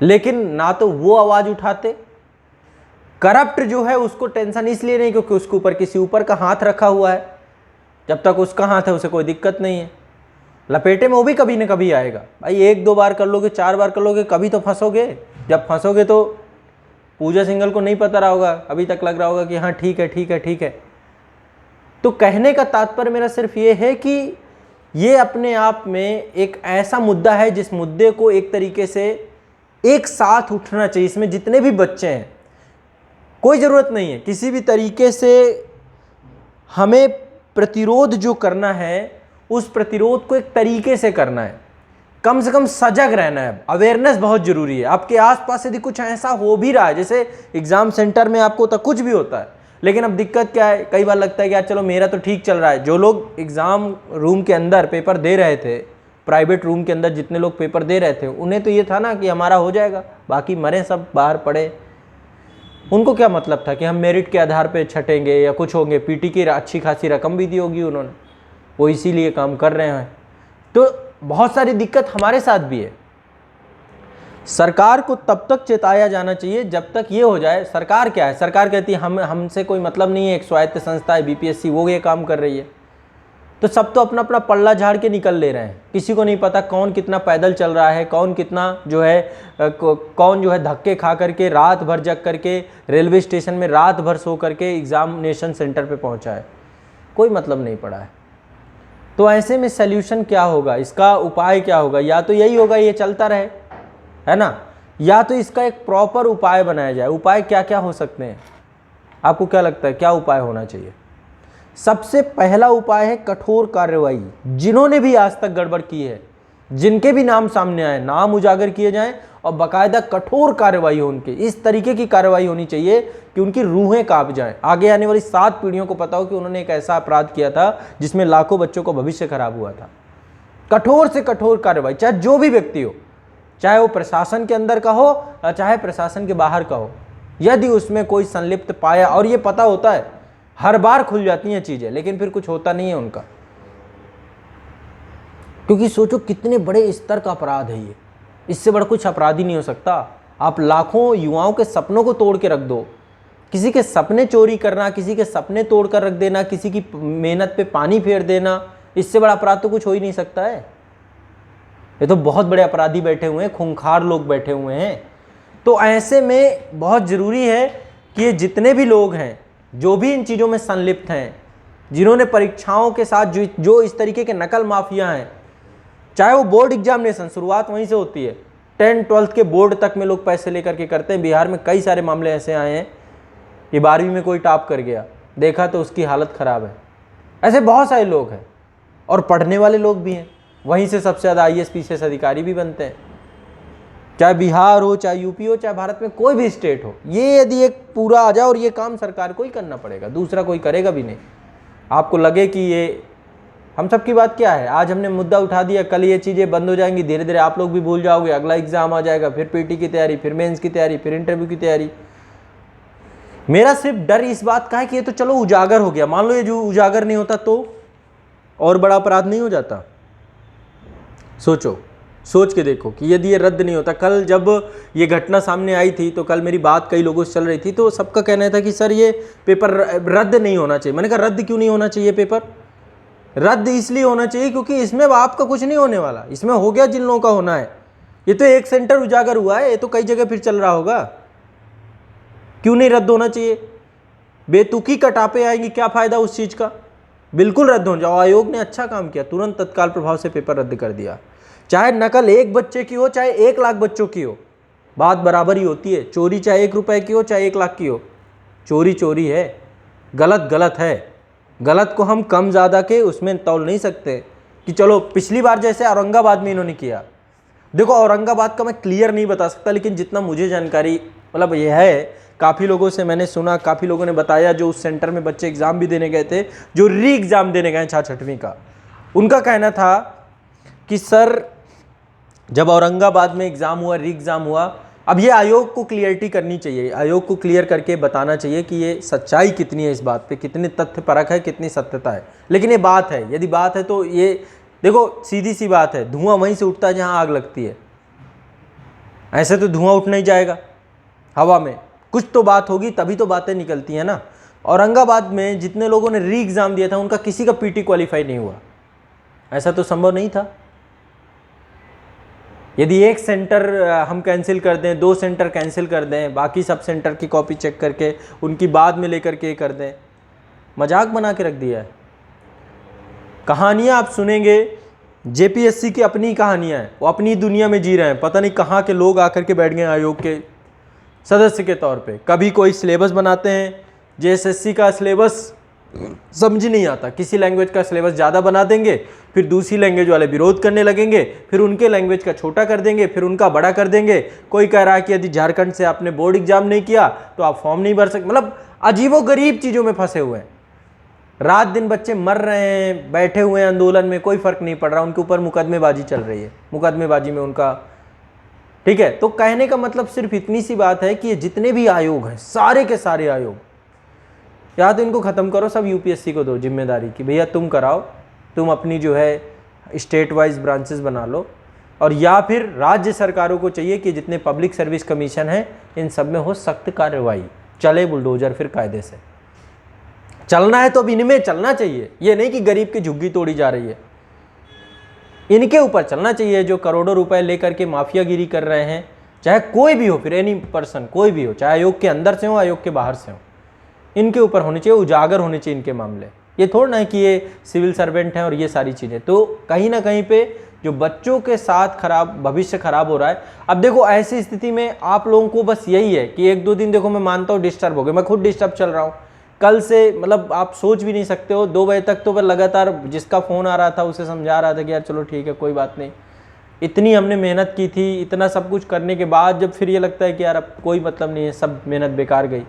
[SPEAKER 1] लेकिन ना तो वो आवाज उठाते। करप्ट जो है उसको टेंशन इसलिए नहीं क्योंकि उसके ऊपर किसी ऊपर का हाथ रखा हुआ है। जब तक उसका हाथ है उसे कोई दिक्कत नहीं है, लपेटे में वो भी कभी ना कभी आएगा। भाई 1-2 बार कर लोगे, 4 बार कर लोगे, कभी तो फंसोगे। जब फंसोगे तो पूजा सिंघल को नहीं पता रहा होगा, अभी तक लग रहा होगा कि हाँ ठीक है ठीक है ठीक है। तो कहने का तात्पर्य मेरा सिर्फ ये है कि ये अपने आप में एक ऐसा मुद्दा है जिस मुद्दे को एक तरीके से एक साथ उठना चाहिए। इसमें जितने भी बच्चे हैं, कोई ज़रूरत नहीं है किसी भी तरीके से हमें प्रतिरोध जो करना है उस प्रतिरोध को एक तरीके से करना है, कम से कम सजग रहना है। अवेयरनेस बहुत जरूरी है। आपके आसपास यदि कुछ ऐसा हो भी रहा है, जैसे एग्जाम सेंटर में आपको तो कुछ भी होता है, लेकिन अब दिक्कत क्या है, कई बार लगता है कि यार चलो मेरा तो ठीक चल रहा है। जो लोग एग्जाम रूम के अंदर पेपर दे रहे थे, प्राइवेट रूम के अंदर जितने लोग पेपर दे रहे थे, उन्हें तो ये था ना कि हमारा हो जाएगा, बाकी मरे सब बाहर पड़े। उनको क्या मतलब था कि हम मेरिट के आधार पे छटेंगे या कुछ होंगे। पीटी की अच्छी खासी रकम भी दी होगी उन्होंने, वो इसीलिए काम कर रहे हैं। तो बहुत सारी दिक्कत हमारे साथ भी है। सरकार को तब तक चेताया जाना चाहिए जब तक ये हो जाए। सरकार क्या है, सरकार कहती है हमसे कोई मतलब नहीं है, एक स्वायत्त संस्था है बीपीएससी, वो ये काम कर रही है। तो सब तो अपना अपना पल्ला झाड़ के निकल ले रहे हैं। किसी को नहीं पता कौन कितना पैदल चल रहा है, कौन कितना जो है कौन जो है धक्के खा करके, रात भर जग करके, रेलवे स्टेशन में रात भर सो करके एग्जामिनेशन सेंटर पे पहुंचा है। कोई मतलब नहीं पड़ा है। तो ऐसे में सल्यूशन क्या होगा, इसका उपाय क्या होगा? या तो यही होगा ये चलता रहे, है ना, या तो इसका एक प्रॉपर उपाय बनाया जाए। उपाय क्या क्या हो सकते हैं, आपको क्या लगता है क्या उपाय होना चाहिए? सबसे पहला उपाय है कठोर कार्रवाई। जिन्होंने भी आज तक गड़बड़ की है, जिनके भी नाम सामने आए, नाम उजागर किए जाएं और बाकायदा कठोर कार्रवाई हो उनके। इस तरीके की कार्रवाई होनी चाहिए कि उनकी रूहें कांप जाएं। आगे आने वाली 7 पीढ़ियों को पता हो कि उन्होंने एक ऐसा अपराध किया था जिसमें लाखों बच्चों का भविष्य खराब हुआ था। कठोर से कठोर कार्रवाई, चाहे जो भी व्यक्ति हो, चाहे वो प्रशासन के अंदर का हो या चाहे प्रशासन के बाहर का हो। यदि उसमें कोई संलिप्त पाया, और ये पता होता है, हर बार खुल जाती हैं चीजें, लेकिन फिर कुछ होता नहीं है उनका। क्योंकि सोचो कितने बड़े स्तर का अपराध है ये, इससे बड़ा कुछ अपराध ही नहीं हो सकता। आप लाखों युवाओं के सपनों को तोड़ के रख दो। किसी के सपने चोरी करना, किसी के सपने तोड़ कर रख देना, किसी की मेहनत पे पानी फेर देना, इससे बड़ा अपराध तो कुछ हो ही नहीं सकता है। ये तो बहुत बड़े अपराधी बैठे हुए हैं, खूंखार लोग बैठे हुए हैं। तो ऐसे में बहुत जरूरी है कि ये जितने भी लोग हैं, जो भी इन चीज़ों में संलिप्त हैं, जिन्होंने परीक्षाओं के साथ जो इस तरीके के नकल माफिया हैं, चाहे वो बोर्ड एग्जामिनेशन, शुरुआत वहीं से होती है, 10th 12th के बोर्ड तक में लोग पैसे लेकर के करते हैं। बिहार में कई सारे मामले ऐसे आए हैं कि 12वीं में कोई टॉप कर गया, देखा तो उसकी हालत ख़राब है। ऐसे बहुत सारे लोग हैं, और पढ़ने वाले लोग भी हैं, वहीं से सबसे ज़्यादा IAS PCS अधिकारी भी बनते हैं। चाहे बिहार हो, चाहे यूपी हो, चाहे भारत में कोई भी स्टेट हो, ये यदि एक पूरा आ जाए, और ये काम सरकार को ही करना पड़ेगा, दूसरा कोई करेगा भी नहीं। आपको लगे कि ये हम सब की बात क्या है, आज हमने मुद्दा उठा दिया, कल ये चीज़ें बंद हो जाएंगी, धीरे धीरे आप लोग भी भूल जाओगे, अगला एग्जाम आ जाएगा, फिर पीटी की तैयारी, फिर मेंस की तैयारी, फिर इंटरव्यू की तैयारी। मेरा सिर्फ डर इस बात का है कि ये तो चलो उजागर हो गया, मान लो ये जो उजागर नहीं होता तो और बड़ा अपराध नहीं हो जाता। सोच के देखो कि यदि ये रद्द नहीं होता। कल जब ये घटना सामने आई थी, तो कल मेरी बात कई लोगों से चल रही थी, तो सबका कहना था कि सर ये पेपर रद्द नहीं होना चाहिए। मैंने कहा रद्द क्यों नहीं होना चाहिए पेपर? रद्द इसलिए होना चाहिए क्योंकि इसमें आपका कुछ नहीं होने वाला, इसमें हो गया जिन लोगों का होना है। ये तो एक सेंटर उजागर हुआ है, ये तो कई जगह फिर चल रहा होगा। क्यों नहीं रद्द होना चाहिए? बेतुकी कटापे आएंगी, क्या फायदा उस चीज का? बिल्कुल रद्द हो जाओ। आयोग ने अच्छा काम किया, तुरंत तत्काल प्रभाव से पेपर रद्द कर दिया। चाहे नकल 1 बच्चे की हो, चाहे 1 लाख बच्चों की हो, बात बराबर ही होती है। चोरी चाहे 1 रुपए की हो, चाहे 1 लाख की हो, चोरी चोरी है, गलत गलत है। गलत को हम कम ज़्यादा के उसमें तौल नहीं सकते कि चलो पिछली बार जैसे औरंगाबाद में इन्होंने किया। देखो औरंगाबाद का मैं क्लियर नहीं बता सकता, लेकिन जितना मुझे जानकारी मतलब यह है, काफ़ी लोगों से मैंने सुना, काफ़ी लोगों ने बताया जो उस सेंटर में बच्चे एग्ज़ाम भी देने गए थे, जो री एग्ज़ाम देने गए 6वीं का, उनका कहना था कि सर जब औरंगाबाद में एग्ज़ाम हुआ, री एग्ज़ाम हुआ, अब ये आयोग को क्लियरिटी करनी चाहिए, आयोग को क्लियर करके बताना चाहिए कि ये सच्चाई कितनी है, इस बात पे कितनी तथ्य परख है, कितनी सत्यता है। लेकिन ये बात है, यदि बात है तो ये देखो सीधी सी बात है, धुआं वहीं से उठता है जहाँ आग लगती है। ऐसे तो धुआं उठ नहीं जाएगा हवा में, कुछ तो बात होगी तभी तो बातें निकलती हैं ना। औरंगाबाद में जितने लोगों ने री एग्ज़ाम दिया था उनका किसी का पीटी क्वालिफाई नहीं हुआ, ऐसा तो संभव नहीं था। यदि 1 सेंटर हम कैंसिल कर दें, 2 सेंटर कैंसिल कर दें, बाकी सब सेंटर की कॉपी चेक करके उनकी बाद में लेकर के कर दें, मजाक बना के रख दिया है। कहानियाँ आप सुनेंगे, जेपीएससी की अपनी कहानियाँ हैं, वो अपनी दुनिया में जी रहे हैं, पता नहीं कहाँ के लोग आकर के बैठ गए आयोग के सदस्य के तौर पे। कभी कोई सिलेबस बनाते हैं, जेएसएससी का सिलेबस समझ नहीं आता। किसी लैंग्वेज का सिलेबस ज़्यादा बना देंगे, फिर दूसरी लैंग्वेज वाले विरोध करने लगेंगे, फिर उनके लैंग्वेज का छोटा कर देंगे, फिर उनका बड़ा कर देंगे। कोई कह रहा है कि यदि झारखंड से आपने बोर्ड एग्जाम नहीं किया तो आप फॉर्म नहीं भर सकते। मतलब अजीबोगरीब चीज़ों में फंसे हुए हैं। रात दिन बच्चे मर रहे हैं, बैठे हुए हैं आंदोलन में, कोई फर्क नहीं पड़ रहा। उनके ऊपर मुकदमेबाजी चल रही है, मुकदमेबाजी में उनका, ठीक है। तो कहने का मतलब सिर्फ इतनी सी बात है कि ये जितने भी आयोग हैं, सारे के सारे आयोग, या तो इनको ख़त्म करो, सब यूपीएससी को दो जिम्मेदारी कि भैया तुम कराओ, तुम अपनी जो है स्टेट वाइज ब्रांचेस बना लो, और या फिर राज्य सरकारों को चाहिए कि जितने पब्लिक सर्विस कमीशन हैं इन सब में हो सख्त कार्रवाई, चले बुलडोजर फिर कायदे से। चलना है तो अब इनमें चलना चाहिए, ये नहीं कि गरीब की झुग्गी तोड़ी जा रही है, इनके ऊपर चलना चाहिए जो करोड़ों रुपए लेकर के माफियागिरी कर रहे हैं, चाहे कोई भी हो, फिर एनी पर्सन कोई भी हो, चाहे आयोग के अंदर से हो आयोग के बाहर से हो, इनके ऊपर होने चाहिए, उजागर होने चाहिए इनके मामले। ये थोड़ा ना है कि ये सिविल सर्वेंट हैं और ये सारी चीज़ें। तो कहीं ना कहीं पे जो बच्चों के साथ खराब भविष्य खराब हो रहा है। अब देखो ऐसी स्थिति में आप लोगों को बस यही है कि एक दो दिन देखो, मैं मानता हूँ डिस्टर्ब हो गए, मैं खुद डिस्टर्ब चल रहा हूँ कल से, मतलब आप सोच भी नहीं सकते हो 2 बजे तक तो मैं लगातार जिसका फ़ोन आ रहा था उसे समझा रहा था कि यार चलो ठीक है कोई बात नहीं, इतनी हमने मेहनत की थी, इतना सब कुछ करने के बाद जब फिर ये लगता है कि यार अब कोई मतलब नहीं है, सब मेहनत बेकार गई,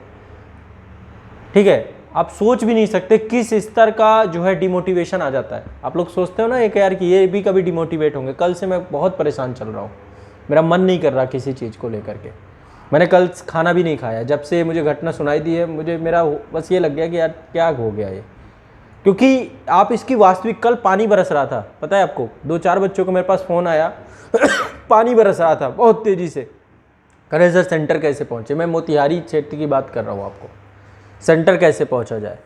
[SPEAKER 1] ठीक है। आप सोच भी नहीं सकते किस स्तर का जो है डिमोटिवेशन आ जाता है। आप लोग सोचते हो ना एक यार कि ये भी कभी डिमोटिवेट होंगे, कल से मैं बहुत परेशान चल रहा हूँ, मेरा मन नहीं कर रहा किसी चीज़ को लेकर के, मैंने कल खाना भी नहीं खाया, जब से मुझे घटना सुनाई दी है मुझे मेरा बस ये लग गया कि यार क्या हो गया ये। क्योंकि आप इसकी वास्तविक, कल पानी बरस रहा था, पता है आपको, 2-4 बच्चों को मेरे पास फ़ोन आया पानी बरस रहा था बहुत तेज़ी से, कह रहे सर सेंटर कैसे पहुँचे। मैं मोतिहारी क्षेत्र की बात कर रहा हूँ आपको, सेंटर कैसे पहुँचा जाए,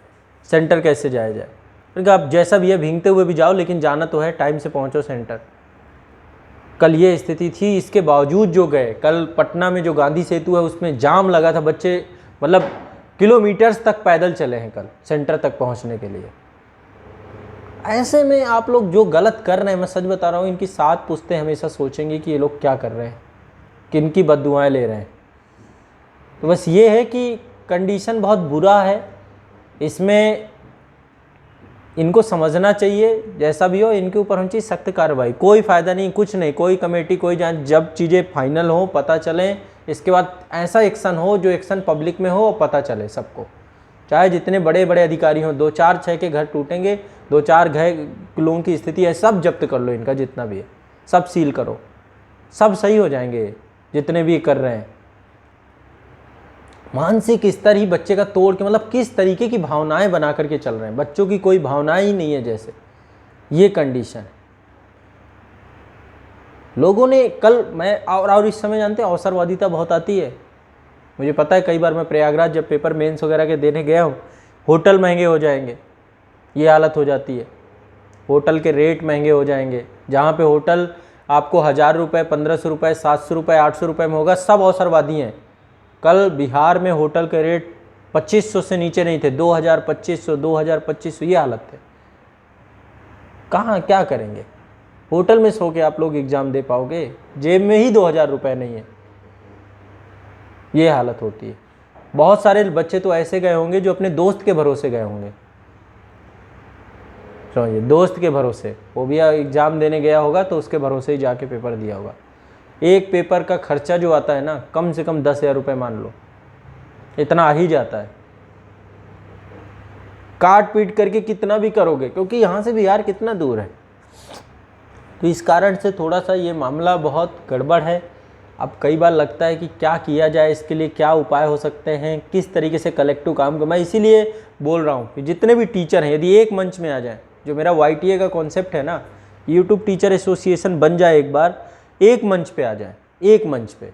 [SPEAKER 1] सेंटर कैसे जाया जाए। क्योंकि आप जैसा भी है भींगते हुए भी जाओ, लेकिन जाना तो है, टाइम से पहुँचो सेंटर। कल ये स्थिति थी, इसके बावजूद जो गए, कल पटना में जो गांधी सेतु है उसमें जाम लगा था, बच्चे मतलब किलोमीटर्स तक पैदल चले हैं कल सेंटर तक पहुंचने के लिए। ऐसे में आप लोग जो गलत कर रहे हैं, मैं सच बता रहा हूँ, इनकी 7 पुश्तें हमेशा सोचेंगे कि ये लोग क्या कर रहे हैं, किनकी बद्दुआएं ले रहे हैं। तो बस ये है कि कंडीशन बहुत बुरा है, इसमें इनको समझना चाहिए, जैसा भी हो इनके ऊपर होनी चाहिए सख्त कार्रवाई। कोई फ़ायदा नहीं, कुछ नहीं, कोई कमेटी कोई जांच, जब चीज़ें फाइनल हो पता चलें, इसके बाद ऐसा एक्शन हो जो एक्शन पब्लिक में हो और पता चले सबको। चाहे जितने बड़े बड़े अधिकारी हों, 2-4-6 के घर टूटेंगे, 2-4 लोगों की स्थिति है, सब जब्त कर लो, इनका जितना भी है सब सील करो, सब सही हो जाएंगे जितने भी कर रहे हैं। मानसिक स्तर ही बच्चे का तोड़ के, मतलब किस तरीके की भावनाएं बना करके चल रहे हैं, बच्चों की कोई भावनाएं ही नहीं है, जैसे ये कंडीशन है। लोगों ने कल, मैं और इस समय जानते हैं अवसरवादिता बहुत आती है, मुझे पता है। कई बार मैं प्रयागराज जब पेपर मेंस वगैरह के देने गया हूँ, होटल महंगे हो जाएंगे, ये हालत हो जाती है, होटल के रेट महंगे हो जाएंगे। जहाँ पे होटल आपको 1000 रुपये, 1500 रुपये, 700 रुपये, 800 रुपये में होगा, सब अवसरवादी हैं। कल बिहार में होटल के रेट 2500 से नीचे नहीं थे, 2000, 2500, 2000-2500, ये हालत है। कहाँ क्या करेंगे, होटल में सो के आप लोग एग्ज़ाम दे पाओगे, जेब में ही 2000 रुपये नहीं है, ये हालत होती है। बहुत सारे बच्चे तो ऐसे गए होंगे जो अपने दोस्त के भरोसे गए होंगे, समझिए, दोस्त के भरोसे, वो भी एग्ज़ाम देने गया होगा तो उसके भरोसे ही जाके पेपर दिया होगा। एक पेपर का खर्चा जो आता है ना, कम से कम 10,000 रुपये मान लो, इतना आ ही जाता है। काट पीट करके कितना भी करोगे, क्योंकि यहाँ से बिहार कितना दूर है, तो इस कारण से थोड़ा सा ये मामला बहुत गड़बड़ है। अब कई बार लगता है कि क्या किया जाए, इसके लिए क्या उपाय हो सकते हैं, किस तरीके से कलेक्टिव काम कर। मैं इसीलिए बोल रहा हूँ कि जितने भी टीचर हैं, यदि एक मंच में आ जाए, जो मेरा YTA का कॉन्सेप्ट है ना, यूट्यूब टीचर एसोसिएशन बन जाए, एक बार एक मंच पे आ जाए, एक मंच पे,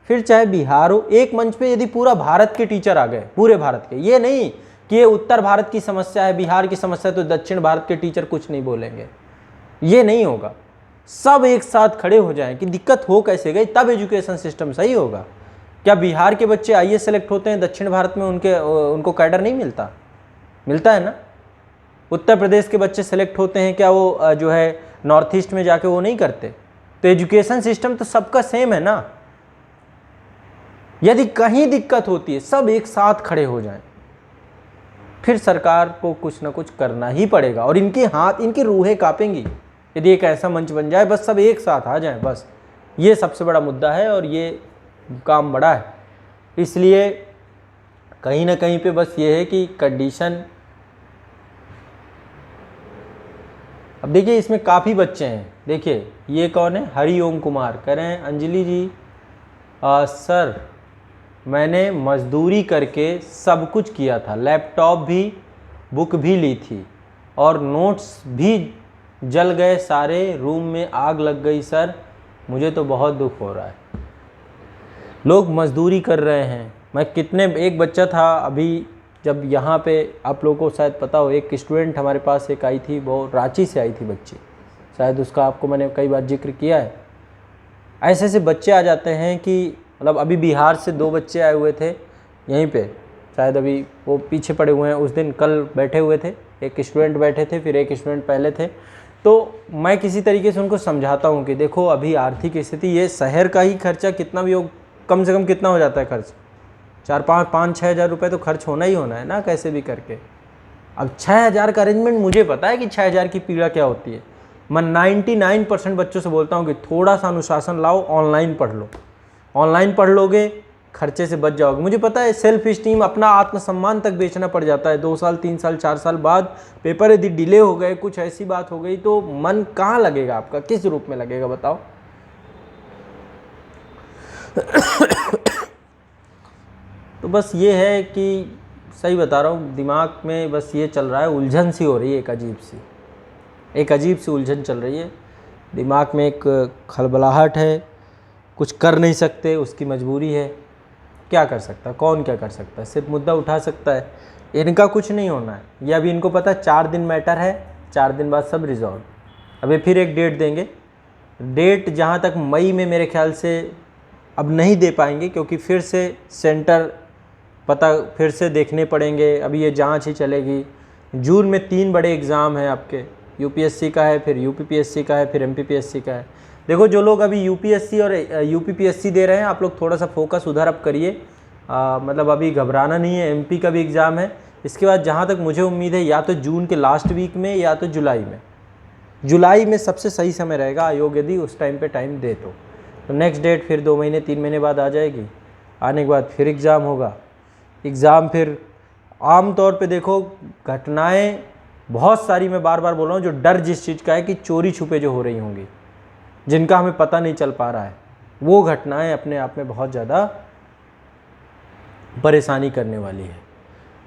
[SPEAKER 1] फिर चाहे बिहार हो, एक मंच पे यदि पूरा भारत के टीचर आ गए, पूरे भारत के, ये नहीं कि ये उत्तर भारत की समस्या है, बिहार की समस्या है तो दक्षिण भारत के टीचर कुछ नहीं बोलेंगे, ये नहीं होगा। सब एक साथ खड़े हो जाएं कि दिक्कत हो कैसे गई, तब एजुकेशन सिस्टम सही होगा। क्या बिहार के बच्चे IAS सेलेक्ट होते हैं, दक्षिण भारत में उनको कैडर नहीं मिलता? मिलता है ना। उत्तर प्रदेश के बच्चे सेलेक्ट होते हैं, क्या वो जो है नॉर्थ ईस्ट में जाके वो नहीं करते? तो एजुकेशन सिस्टम तो सबका सेम है ना। यदि कहीं दिक्कत होती है, सब एक साथ खड़े हो जाएं, फिर सरकार को कुछ ना कुछ करना ही पड़ेगा और इनके हाथ, इनकी रूहें कांपेंगी यदि एक ऐसा मंच बन जाए, बस सब एक साथ आ जाएं। बस ये सबसे बड़ा मुद्दा है और ये काम बड़ा है। इसलिए कहीं ना कहीं पे बस ये है कि कंडीशन, अब देखिए इसमें काफ़ी बच्चे हैं। देखिए ये कौन है, हरिओम कुमार कह रहे हैं अंजलि जी सर मैंने मजदूरी करके सब कुछ किया था, लैपटॉप भी, बुक भी ली थी और नोट्स भी जल गए सारे, रूम में आग लग गई सर, मुझे तो बहुत दुख हो रहा है। लोग मजदूरी कर रहे हैं। मैं कितने, एक बच्चा था अभी जब यहाँ पे, आप लोगों को शायद पता हो, एक स्टूडेंट हमारे पास एक आई थी, वो रांची से आई थी बच्ची, शायद उसका आपको मैंने कई बार जिक्र किया है। ऐसे ऐसे बच्चे आ जाते हैं कि मतलब अभी बिहार से 2 बच्चे आए हुए थे यहीं पे, शायद अभी वो पीछे पड़े हुए हैं, उस दिन कल बैठे हुए थे, एक स्टूडेंट बैठे थे, फिर एक स्टूडेंट पहले थे। तो मैं किसी तरीके से उनको समझाता हूँ कि देखो अभी आर्थिक स्थिति, ये शहर का ही खर्चा कितना भी हो, कम से कम कितना हो जाता है खर्च, 4-5-6 हज़ार रुपये तो खर्च होना ही होना है ना, कैसे भी करके। अब 6 हज़ार का अरेंजमेंट, मुझे पता है कि 6 हज़ार की पीड़ा क्या होती है। मैं 99% बच्चों से बोलता हूँ कि थोड़ा सा अनुशासन लाओ, ऑनलाइन पढ़ लो, ऑनलाइन पढ़ लोगे खर्चे से बच जाओगे। मुझे पता है सेल्फ स्टीम, अपना आत्मसम्मान तक बेचना पड़ जाता है। 2 साल 3 साल 4 साल बाद पेपर यदि डिले हो गए, कुछ ऐसी बात हो गई तो मन कहाँ लगेगा आपका, किस रूप में लगेगा बताओ। तो बस ये है कि सही बता रहा हूँ, दिमाग में बस ये चल रहा है, उलझन सी हो रही है, एक अजीब सी उलझन चल रही है दिमाग में, एक खलबलाहट है, कुछ कर नहीं सकते, उसकी मजबूरी है। क्या कर सकता है, कौन क्या कर सकता है, सिर्फ मुद्दा उठा सकता है। इनका कुछ नहीं होना है, ये अभी इनको पता है 4 दिन मैटर है, 4 दिन बाद सब रिजॉल्व। अभी फिर एक डेट देंगे, डेट जहाँ तक मई में मेरे ख्याल से अब नहीं दे पाएंगे, क्योंकि फिर से सेंटर पता फिर से देखने पड़ेंगे, अभी ये जांच ही चलेगी। जून में 3 बड़े एग्ज़ाम हैं आपके, यूपीएससी का है, फिर यूपीपीएससी का है, फिर एमपीपीएससी का है। देखो जो लोग अभी यूपीएससी और यूपीपीएससी दे रहे हैं, आप लोग थोड़ा सा फोकस उधर अब करिए, मतलब अभी घबराना नहीं है। एमपी का भी एग्ज़ाम है, इसके बाद जहाँ तक मुझे उम्मीद है या तो जून के लास्ट वीक में या तो जुलाई में सबसे सही समय रहेगा, आयोग यदि उस टाइम पे टाइम दे तो नेक्स्ट डेट फिर 2 महीने 3 महीने बाद आ जाएगी। आने के बाद फिर एग्ज़ाम होगा, एग्ज़ाम फिर आम तौर पे देखो घटनाएं बहुत सारी, मैं बार बार बोल रहा हूँ, जो डर जिस चीज़ का है कि चोरी छुपे जो हो रही होंगी, जिनका हमें पता नहीं चल पा रहा है, वो घटनाएं अपने आप में बहुत ज़्यादा परेशानी करने वाली है।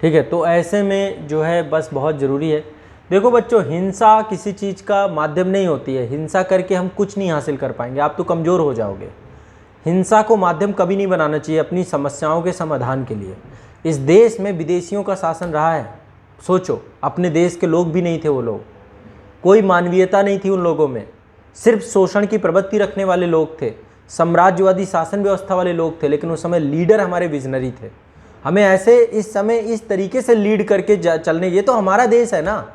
[SPEAKER 1] ठीक है, तो ऐसे में जो है बस बहुत ज़रूरी है। देखो बच्चों, हिंसा किसी चीज़ का माध्यम नहीं होती है, हिंसा करके हम कुछ नहीं हासिल कर पाएंगे, आप तो कमज़ोर हो जाओगे। हिंसा को माध्यम कभी नहीं बनाना चाहिए अपनी समस्याओं के समाधान के लिए। इस देश में विदेशियों का शासन रहा है, सोचो, अपने देश के लोग भी नहीं थे, वो लोग, कोई मानवीयता नहीं थी उन लोगों में, सिर्फ शोषण की प्रवृत्ति रखने वाले लोग थे, साम्राज्यवादी शासन व्यवस्था वाले लोग थे, लेकिन उस समय लीडर हमारे विजनरी थे। हमें ऐसे इस समय इस तरीके से लीड करके चलने, ये तो हमारा देश है ना।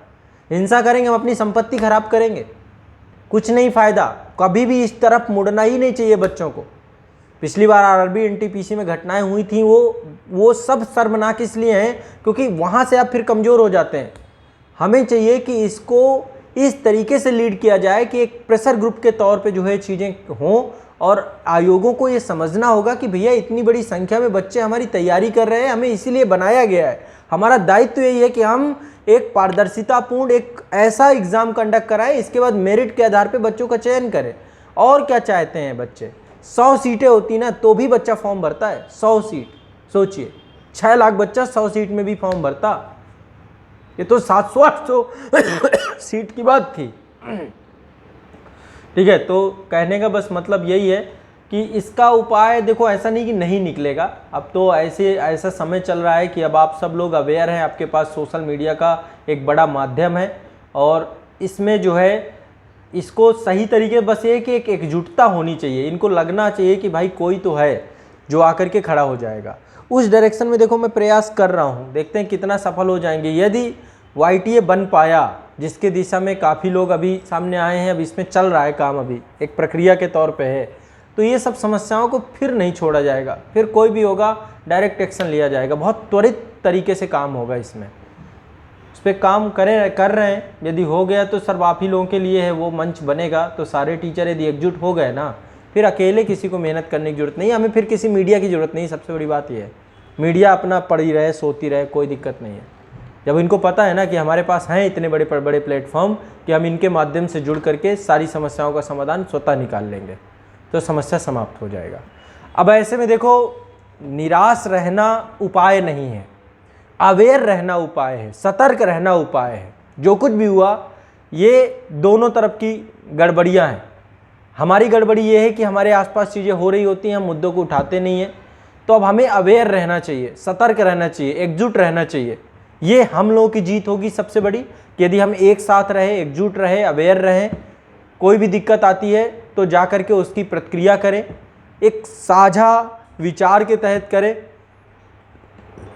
[SPEAKER 1] हिंसा करेंगे हम अपनी संपत्ति खराब करेंगे, कुछ नहीं फ़ायदा। कभी भी इस तरफ मुड़ना ही नहीं चाहिए बच्चों को। पिछली बार आरआरबी एनटीपीसी में घटनाएं हुई थी, वो सब शर्मनाक इसलिए हैं क्योंकि वहाँ से आप फिर कमज़ोर हो जाते हैं। हमें चाहिए कि इसको इस तरीके से लीड किया जाए कि एक प्रेशर ग्रुप के तौर पे जो है चीज़ें हों, और आयोगों को ये समझना होगा कि भैया इतनी बड़ी संख्या में बच्चे हमारी तैयारी कर रहे हैं, हमें इसीलिए बनाया गया है। हमारा दायित्व यही है कि हम एक पारदर्शितापूर्ण एक ऐसा एग्ज़ाम कंडक्ट कराएं, इसके बाद मेरिट के आधार पे बच्चों का चयन करें। और क्या चाहते हैं बच्चे, 100 सीटें होती ना तो भी बच्चा फॉर्म भरता है। 100 सीट, सोचिए 6 लाख बच्चा 100 सीट में भी फॉर्म भरता, ये तो 700-800 सीट की बात थी। ठीक है, तो कहने का बस मतलब यही है कि इसका उपाय देखो, ऐसा नहीं कि नहीं निकलेगा। अब तो ऐसा समय चल रहा है कि अब आप सब लोग अवेयर हैं, आपके पास सोशल मीडिया का एक बड़ा माध्यम है, और इसमें जो है इसको सही तरीके, बस ये कि एक एकजुटता होनी चाहिए। इनको लगना चाहिए कि भाई कोई तो है जो आकर के खड़ा हो जाएगा। उस डायरेक्शन में देखो मैं प्रयास कर रहा हूँ, देखते हैं कितना सफल हो जाएंगे। यदि YTA बन पाया, जिसके दिशा में काफ़ी लोग अभी सामने आए हैं, अब इसमें चल रहा है काम, अभी एक प्रक्रिया के तौर पे है, तो ये सब समस्याओं को फिर नहीं छोड़ा जाएगा। फिर कोई भी होगा डायरेक्ट एक्शन लिया जाएगा, बहुत त्वरित तरीके से काम होगा इसमें। उस पर काम कर रहे हैं। यदि हो गया तो सिर्फ आप ही लोगों के लिए है वो मंच बनेगा। तो सारे टीचर यदि एकजुट हो गए ना, फिर अकेले किसी को मेहनत करने की जरूरत नहीं, हमें फिर किसी मीडिया की ज़रूरत नहीं। सबसे बड़ी बात यह है मीडिया अपना पड़ी रहे, सोती रहे, कोई दिक्कत नहीं है। जब इनको पता है ना कि हमारे पास हैं इतने बड़े बड़े प्लेटफॉर्म कि हम इनके माध्यम से जुड़ करके सारी समस्याओं का समाधान स्वतः निकाल लेंगे, तो समस्या समाप्त हो जाएगा। अब ऐसे में देखो, निराश रहना उपाय नहीं है, अवेयर रहना उपाय है, सतर्क रहना उपाय है। जो कुछ भी हुआ ये दोनों तरफ की गड़बड़ियाँ हैं। हमारी गड़बड़ी ये है कि हमारे आसपास चीज़ें हो रही होती हैं, हम मुद्दों को उठाते नहीं हैं। तो अब हमें अवेयर रहना चाहिए, सतर्क रहना चाहिए, एकजुट रहना चाहिए। ये हम लोगों की जीत होगी सबसे बड़ी, कि यदि हम एक साथ रहे, एकजुट रहे, अवेयर रहें, कोई भी दिक्कत आती है तो जा करके उसकी प्रतिक्रिया करें, एक साझा विचार के तहत करें।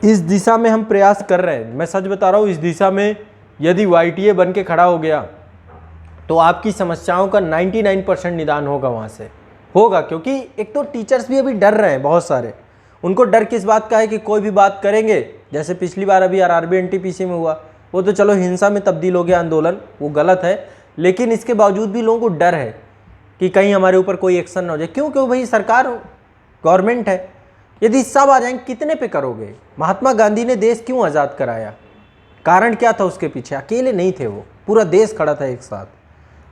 [SPEAKER 1] इस दिशा में हम प्रयास कर रहे हैं। मैं सच बता रहा हूँ, इस दिशा में यदि YTA बन के खड़ा हो गया तो आपकी समस्याओं का 99% निदान होगा, वहाँ से होगा। क्योंकि एक तो टीचर्स भी अभी डर रहे हैं बहुत सारे। उनको डर किस बात का है कि कोई भी बात करेंगे, जैसे पिछली बार अभी RRB NTPC में हुआ, वो तो चलो हिंसा में तब्दील हो गया आंदोलन, वो गलत है, लेकिन इसके बावजूद भी लोगों को डर है कि कहीं हमारे ऊपर कोई एक्शन ना हो जाए। क्यों? क्यों भाई, सरकार गवर्नमेंट है। यदि सब आ जाएंगे कितने पे करोगे? महात्मा गांधी ने देश क्यों आज़ाद कराया? कारण क्या था उसके पीछे? अकेले नहीं थे वो, पूरा देश खड़ा था एक साथ।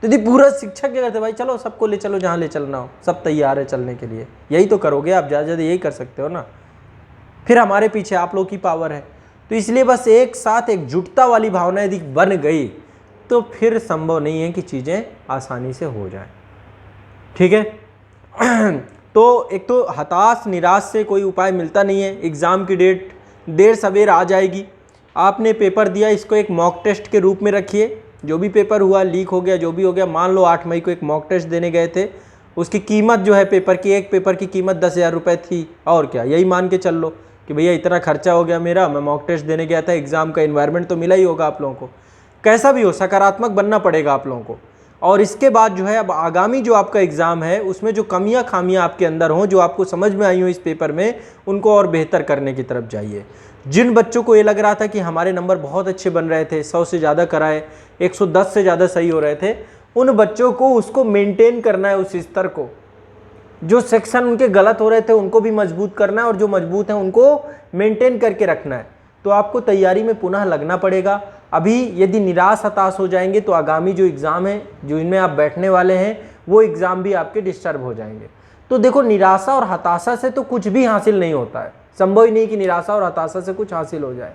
[SPEAKER 1] तो यदि पूरा शिक्षक क्या करते, भाई चलो सबको ले चलो जहाँ ले चलना हो, सब तैयार है चलने के लिए, यही तो करोगे आप, ज़्यादा ज़्यादा यही कर सकते हो ना। फिर हमारे पीछे आप लोग की पावर है। तो इसलिए बस एक साथ एकजुटता वाली भावना यदि बन गई तो फिर संभव नहीं है कि चीज़ें आसानी से हो जाएं। ठीक है। तो एक तो हताश निराश से कोई उपाय मिलता नहीं है। एग्ज़ाम की डेट देर सवेर आ जाएगी। आपने पेपर दिया, इसको एक मॉक टेस्ट के रूप में रखिए। जो भी पेपर हुआ, लीक हो गया, जो भी हो गया, मान लो 8 मई को एक मॉक टेस्ट देने गए थे, उसकी कीमत जो है पेपर की, एक पेपर की कीमत 10,000 रुपये थी। और क्या, यही मान के चल लो कि भैया इतना खर्चा हो गया मेरा, मैं मॉक टेस्ट देने गया था, एग्ज़ाम का इन्वायरमेंट तो मिला ही होगा आप लोगों को। कैसा भी हो, सकारात्मक बनना पड़ेगा आप लोगों को। और इसके बाद जो है, अब आगामी जो आपका एग्ज़ाम है उसमें जो कमियां खामियां आपके अंदर हों, जो आपको समझ में आई हो इस पेपर में, उनको और बेहतर करने की तरफ जाइए। जिन बच्चों को ये लग रहा था कि हमारे नंबर बहुत अच्छे बन रहे थे, 100 से ज़्यादा कराए, 110 से ज़्यादा सही हो रहे थे, उन बच्चों को उसको मेंटेन करना है, उस स्तर को। जो सेक्शन उनके गलत हो रहे थे उनको भी मजबूत करना है, और जो मजबूत हैं उनको मेंटेन करके रखना है। तो आपको तैयारी में पुनः लगना पड़ेगा। अभी यदि निराश हताश हो जाएंगे तो आगामी जो एग्ज़ाम है, जो इनमें आप बैठने वाले हैं, वो एग्ज़ाम भी आपके डिस्टर्ब हो जाएंगे। तो देखो, निराशा और हताशा से तो कुछ भी हासिल नहीं होता है। संभव ही नहीं कि निराशा और हताशा से कुछ हासिल हो जाए।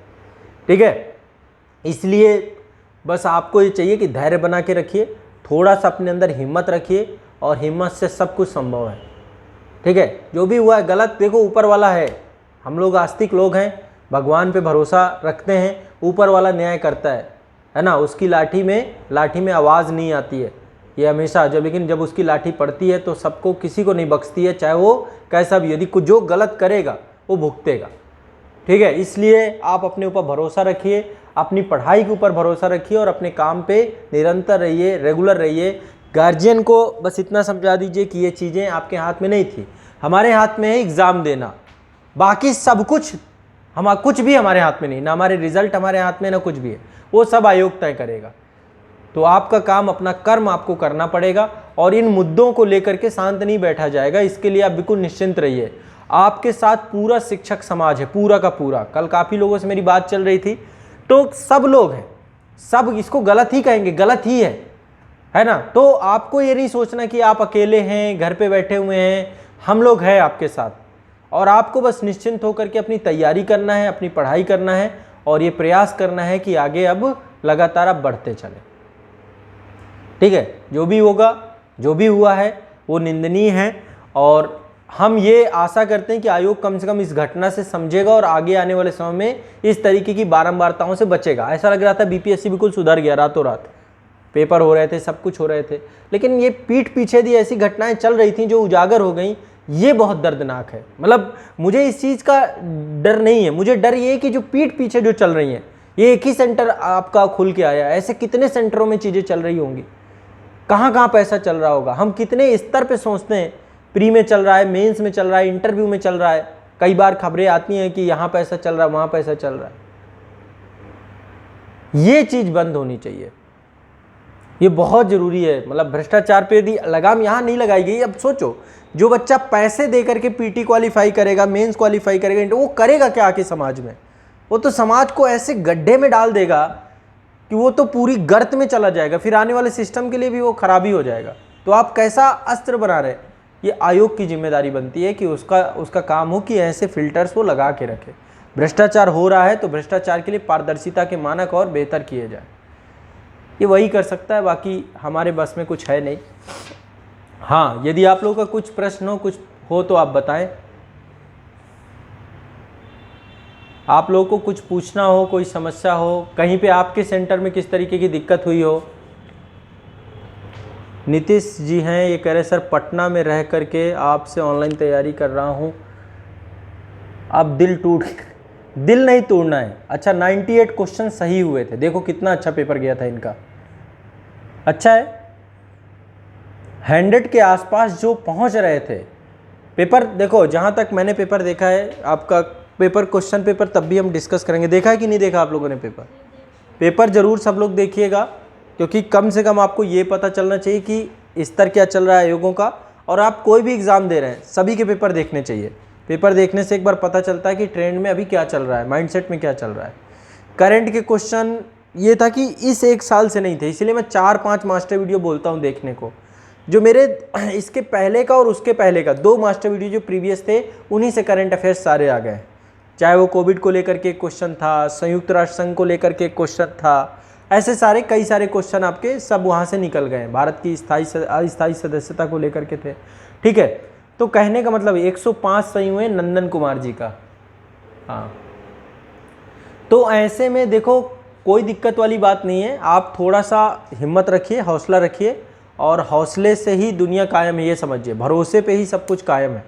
[SPEAKER 1] ठीक है। इसलिए बस आपको ये चाहिए कि धैर्य बना के रखिए, थोड़ा सा अपने अंदर हिम्मत रखिए, और हिम्मत से सब कुछ संभव है। ठीक है। जो भी हुआ है गलत, देखो ऊपर वाला है, हम लोग आस्तिक लोग हैं, भगवान पे भरोसा रखते हैं, ऊपर वाला न्याय करता है ना। उसकी लाठी में आवाज़ नहीं आती है, ये हमेशा लेकिन जब उसकी लाठी पड़ती है तो सबको, किसी को नहीं बख्शती है, चाहे वो कैसा भी। यदि कुछ जो गलत करेगा वो भुगतेगा। ठीक है। इसलिए आप अपने ऊपर भरोसा रखिए, अपनी पढ़ाई के ऊपर भरोसा रखिए, और अपने काम पे निरंतर रहिए, रेगुलर रहिए। गार्जियन को बस इतना समझा दीजिए कि ये चीज़ें आपके हाथ में नहीं थी, हमारे हाथ में है एग्ज़ाम देना, बाकी सब कुछ कुछ भी हमारे हाथ में नहीं, ना हमारे रिजल्ट हमारे हाथ में, ना कुछ भी है, वो सब आयोग तय करेगा। तो आपका काम, अपना कर्म आपको करना पड़ेगा, और इन मुद्दों को लेकर के शांत नहीं बैठा जाएगा। इसके लिए आप बिल्कुल निश्चिंत रहिए। आपके साथ पूरा शिक्षक समाज है, पूरा का पूरा। कल काफ़ी लोगों से मेरी बात चल रही थी, तो सब लोग हैं, सब इसको गलत ही कहेंगे, गलत ही है ना। तो आपको ये नहीं सोचना कि आप अकेले हैं, घर पे बैठे हुए हैं, हम लोग हैं आपके साथ। और आपको बस निश्चिंत होकर के अपनी तैयारी करना है, अपनी पढ़ाई करना है, और ये प्रयास करना है कि आगे अब लगातार आप बढ़ते चलें। ठीक है। जो भी होगा, जो भी हुआ है वो निंदनीय है, और हम ये आशा करते हैं कि आयोग कम से कम इस घटना से समझेगा और आगे आने वाले समय में इस तरीके की बारंबारताओं से बचेगा। ऐसा लग रहा था BPSC बिल्कुल सुधर गया रातों रात, पेपर हो रहे थे, सब कुछ हो रहे थे, लेकिन ये पीठ पीछे दी ऐसी घटनाएं चल रही थी जो उजागर हो गई। ये बहुत दर्दनाक है। मतलब मुझे इस चीज़ का डर नहीं है, मुझे डर ये है कि जो पीठ पीछे जो चल रही हैं, ये एक ही सेंटर आपका खुल के आया, ऐसे कितने सेंटरों में चीज़ें चल रही होंगी, कहाँ कहाँ पैसा चल रहा होगा। हम कितने स्तर पे सोचते हैं, प्री में चल रहा है, मेंस में चल रहा है, इंटरव्यू में चल रहा है, कई बार खबरें आती हैं कि यहाँ पैसा चल रहा है, वहाँ पैसा चल रहा है। ये चीज़ बंद होनी चाहिए, ये बहुत ज़रूरी है। मतलब भ्रष्टाचार पे यदि लगाम यहाँ नहीं लगाई गई, अब सोचो जो बच्चा पैसे दे करके पीटी क्वालिफाई करेगा, मेंस क्वालिफाई करेगा, वो करेगा क्या आके समाज में? वो तो समाज को ऐसे गड्ढे में डाल देगा कि वो तो पूरी गर्त में चला जाएगा, फिर आने वाले सिस्टम के लिए भी वो खराबी हो जाएगा। तो आप कैसा अस्त्र बना रहे हैं? ये आयोग की जिम्मेदारी बनती है कि उसका काम हो कि ऐसे फिल्टर्स वो लगा के रखे। भ्रष्टाचार हो रहा है तो भ्रष्टाचार के लिए पारदर्शिता के मानक और बेहतर किए जाए, ये वही कर सकता है, बाकी हमारे बस में कुछ है नहीं। हाँ, यदि आप लोगों का कुछ प्रश्न हो, कुछ हो तो आप बताएं। आप लोगों को कुछ पूछना हो, कोई समस्या हो, कहीं पे आपके सेंटर में किस तरीके की दिक्कत हुई हो। नीतीश जी हैं, ये कह रहे सर पटना में रह करके आपसे ऑनलाइन तैयारी कर रहा हूँ, अब दिल नहीं तोड़ना है। अच्छा, 98 क्वेश्चन सही हुए थे, देखो कितना अच्छा पेपर गया था इनका, अच्छा है। 100 के आसपास जो पहुंच रहे थे पेपर, देखो जहां तक मैंने पेपर देखा है आपका पेपर, क्वेश्चन पेपर तब भी हम डिस्कस करेंगे। देखा है कि नहीं देखा आप लोगों ने पेपर जरूर सब लोग देखिएगा, क्योंकि कम से कम आपको ये पता चलना चाहिए कि स्तर क्या चल रहा है आयोगों का। और आप कोई भी एग्ज़ाम दे रहे हैं, सभी के पेपर देखने चाहिए। पेपर देखने से एक बार पता चलता है कि ट्रेंड में अभी क्या चल रहा है, माइंडसेट में क्या चल रहा है। करंट के क्वेश्चन ये था कि इस एक साल से नहीं थे, इसलिए मैं 4-5 मास्टर वीडियो बोलता हूँ देखने को। जो मेरे इसके पहले का और उसके पहले का 2 मास्टर वीडियो जो प्रीवियस थे, उन्हीं से करंट अफेयर्स सारे आ गए। चाहे वो कोविड को लेकर के क्वेश्चन था, संयुक्त राष्ट्र संघ को लेकर के क्वेश्चन था, ऐसे सारे कई सारे क्वेश्चन आपके सब वहाँ से निकल गए। भारत की अस्थायी सदस्यता को लेकर के थे, ठीक है। तो कहने का मतलब 105 सही हुए नंदन कुमार जी का। हाँ, तो ऐसे में देखो कोई दिक्कत वाली बात नहीं है, आप थोड़ा सा हिम्मत रखिए, हौसला रखिए, और हौसले से ही दुनिया कायम है, ये समझिए। भरोसे पे ही सब कुछ कायम है,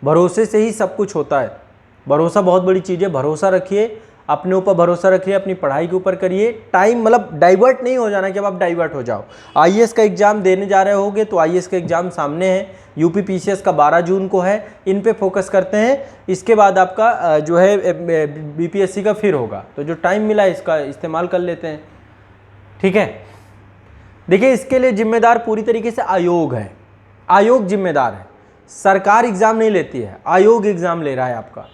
[SPEAKER 1] भरोसे से ही सब कुछ होता है। भरोसा बहुत बड़ी चीज़ है, भरोसा रखिए, अपने ऊपर भरोसा रखिए, अपनी पढ़ाई के ऊपर करिए। टाइम मतलब डाइवर्ट नहीं हो जाना कि अब आप डाइवर्ट हो जाओ। आईएएस का एग्ज़ाम देने जा रहे होगे तो आईएएस का एग्ज़ाम सामने है, यूपी पीसीएस का 12 जून को है, इन पे फोकस करते हैं। इसके बाद आपका जो है बीपीएससी का फिर होगा, तो जो टाइम मिला इसका इस्तेमाल कर लेते हैं, ठीक है। देखिए, इसके लिए जिम्मेदार पूरी तरीके से आयोग है, आयोग जिम्मेदार है, सरकार एग्ज़ाम नहीं लेती है, आयोग एग्ज़ाम ले रहा है आपका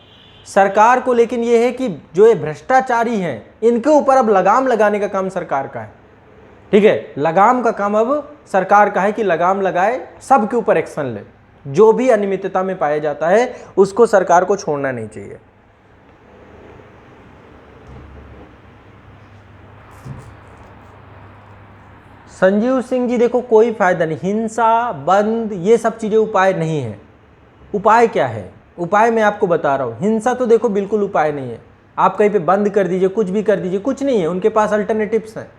[SPEAKER 1] सरकार को। लेकिन ये है कि जो ये भ्रष्टाचारी हैं इनके ऊपर अब लगाम लगाने का काम सरकार का है, ठीक है। लगाम का काम अब सरकार का है कि लगाम लगाए, सबके ऊपर एक्शन ले। जो भी अनियमितता में पाया जाता है उसको सरकार को छोड़ना नहीं चाहिए। संजीव सिंह जी, देखो कोई फायदा नहीं, हिंसा बंद ये सब चीज़ें उपाय नहीं है। उपाय क्या है? उपाय मैं आपको बता रहा हूँ। हिंसा तो देखो बिल्कुल उपाय नहीं है। आप कहीं पे बंद कर दीजिए, कुछ भी कर दीजिए, कुछ नहीं है। उनके पास अल्टरनेटिव्स हैं,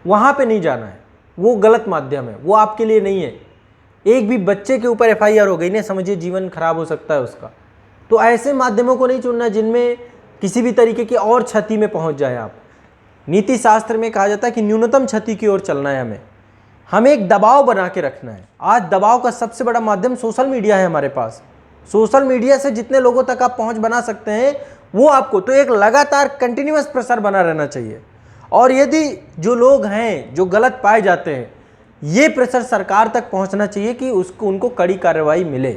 [SPEAKER 1] वहाँ पे नहीं जाना है, वो गलत माध्यम है, वो आपके लिए नहीं है। एक भी बच्चे के ऊपर एफआईआर हो गई ना, समझिए जीवन खराब हो सकता है उसका। तो ऐसे माध्यमों को नहीं चुनना जिनमें किसी भी तरीके की और क्षति में पहुँच जाए आप। नीति शास्त्र में कहा जाता है कि न्यूनतम क्षति की ओर चलना है, हमें एक दबाव बना के रखना है। आज दबाव का सबसे बड़ा माध्यम सोशल मीडिया है हमारे पास। सोशल मीडिया से जितने लोगों तक आप पहुंच बना सकते हैं वो आपको, तो एक लगातार कंटिन्यूअस प्रेशर बना रहना चाहिए। और यदि जो लोग हैं जो गलत पाए जाते हैं, ये प्रेशर सरकार तक पहुंचना चाहिए कि उनको कड़ी कार्रवाई मिले,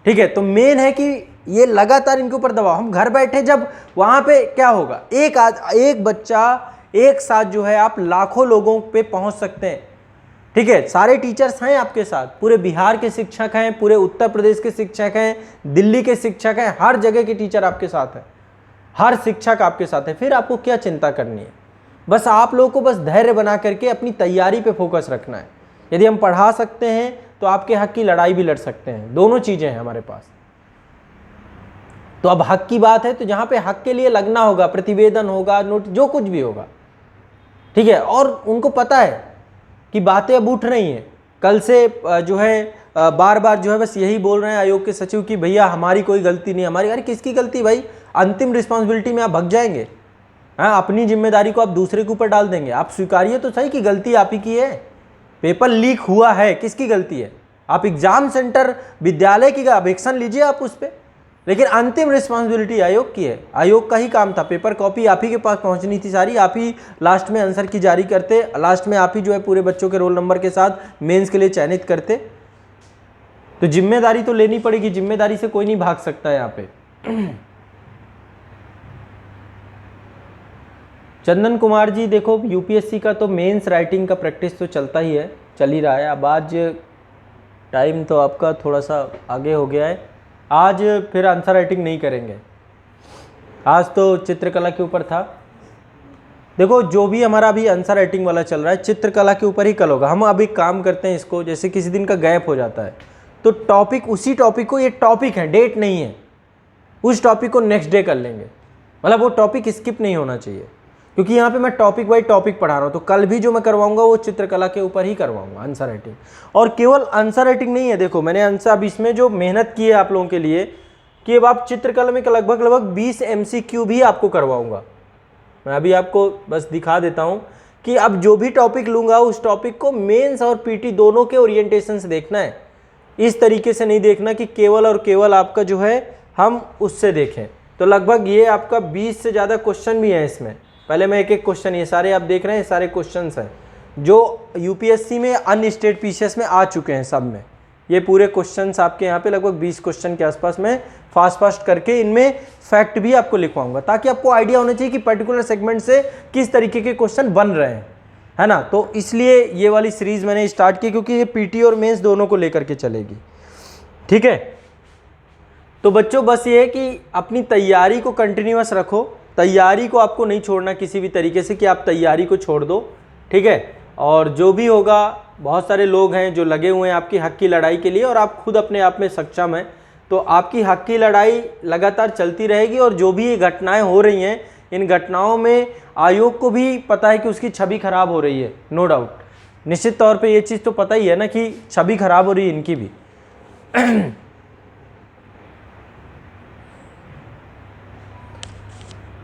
[SPEAKER 1] ठीक है। तो मेन है कि ये लगातार इनके ऊपर दबाव। हम घर बैठे जब वहाँ पे क्या होगा, एक बच्चा एक साथ जो है आप लाखों लोगों पे पहुँच सकते हैं, ठीक है। सारे टीचर्स हैं आपके साथ, पूरे बिहार के शिक्षक हैं, पूरे उत्तर प्रदेश के शिक्षक हैं, दिल्ली के शिक्षक हैं, हर जगह के टीचर आपके साथ हैं, हर शिक्षक आपके साथ है। फिर आपको क्या चिंता करनी है? बस आप लोगों को बस धैर्य बना करके अपनी तैयारी पे फोकस रखना है। यदि हम पढ़ा सकते हैं तो आपके हक की लड़ाई भी लड़ सकते हैं, दोनों चीज़ें हैं हमारे पास। तो अब हक की बात है तो जहाँ पे हक के लिए लगना होगा, प्रतिवेदन होगा, नोट, जो कुछ भी होगा, ठीक है। और उनको पता है कि बातें अब उठ रही हैं। कल से जो है बार बार जो है बस यही बोल रहे हैं आयोग के सचिव कि भैया हमारी कोई गलती नहीं, हमारी। अरे किसकी गलती भाई? अंतिम रिस्पॉन्सिबिलिटी में आप भग जाएंगे। हाँ, अपनी जिम्मेदारी को आप दूसरे के ऊपर डाल देंगे। आप स्वीकारिए तो सही कि गलती आप ही की है। पेपर लीक हुआ है, किसकी गलती है? आप एग्जाम सेंटर विद्यालय की अब एक्शन लीजिए आप उस पर। लेकिन अंतिम रिस्पॉन्सिबिलिटी आयोग की है, आयोग का ही काम था। पेपर कॉपी आप ही के पास पहुंचनी थी सारी, आप ही लास्ट में आंसर की जारी करते, लास्ट में आप ही जो है पूरे बच्चों के रोल नंबर के साथ मेंस के लिए चयनित करते। तो जिम्मेदारी तो लेनी पड़ेगी, जिम्मेदारी से कोई नहीं भाग सकता यहाँ पे। चंदन कुमार जी देखो, यूपीएससी का तो मेंस राइटिंग का प्रैक्टिस तो चलता ही है, चल ही रहा है। अब आज टाइम तो आपका थोड़ा सा आगे हो गया है, आज फिर आंसर राइटिंग नहीं करेंगे, आज तो चित्रकला के ऊपर था। देखो जो भी हमारा अभी आंसर राइटिंग वाला चल रहा है चित्रकला के ऊपर ही कल होगा। हम अभी काम करते हैं इसको, जैसे किसी दिन का गैप हो जाता है तो टॉपिक, उसी टॉपिक को, ये टॉपिक है, डेट नहीं है, उस टॉपिक को नेक्स्ट डे कर लेंगे। मतलब वो टॉपिक स्किप नहीं होना चाहिए, क्योंकि यहाँ पे मैं टॉपिक बाई टॉपिक पढ़ा रहा हूँ। तो कल भी जो मैं करवाऊंगा वो चित्रकला के ऊपर ही करवाऊंगा आंसर राइटिंग। और केवल आंसर राइटिंग नहीं है, देखो मैंने आंसर अब इसमें जो मेहनत की है आप लोगों के लिए कि अब आप चित्रकला में लगभग 20 MCQ भी आपको करवाऊंगा। मैं अभी आपको बस दिखा देता हूँ कि अब जो भी टॉपिक लूँगा उस टॉपिक को मेंस और पीटी दोनों के ओरिएंटेशन से देखना है। इस तरीके से नहीं देखना कि केवल और केवल आपका जो है हम उससे देखें। तो लगभग ये आपका 20 से ज़्यादा क्वेश्चन भी हैं इसमें। पहले मैं एक एक क्वेश्चन, ये सारे आप देख रहे हैं, सारे क्वेश्चंस हैं जो यूपीएससी में अन्य स्टेट पीसीएस में आ चुके हैं सब में। ये पूरे क्वेश्चंस आपके यहाँ पे लगभग 20 क्वेश्चन के आसपास में फास्ट करके इनमें फैक्ट भी आपको लिखवाऊंगा, ताकि आपको आइडिया होना चाहिए कि पर्टिकुलर सेगमेंट से किस तरीके के क्वेश्चन बन रहे हैं, है ना। तो इसलिए ये वाली सीरीज मैंने स्टार्ट की, क्योंकि ये पीटी और मेंस दोनों को लेकर के चलेगी, ठीक है। तो बच्चों बस ये है कि अपनी तैयारी को कंटिन्यूअस रखो, तैयारी को आपको नहीं छोड़ना किसी भी तरीके से कि आप तैयारी को छोड़ दो, ठीक है। और जो भी होगा, बहुत सारे लोग हैं जो लगे हुए हैं आपकी हक की लड़ाई के लिए, और आप खुद अपने आप में सक्षम हैं, तो आपकी हक की लड़ाई लगातार चलती रहेगी। और जो भी ये घटनाएं हो रही हैं, इन घटनाओं में आयोग को भी पता है कि उसकी छवि खराब हो रही है, नो डाउट, निश्चित तौर पे ये चीज़ तो पता ही है ना कि छवि खराब हो रही है इनकी भी।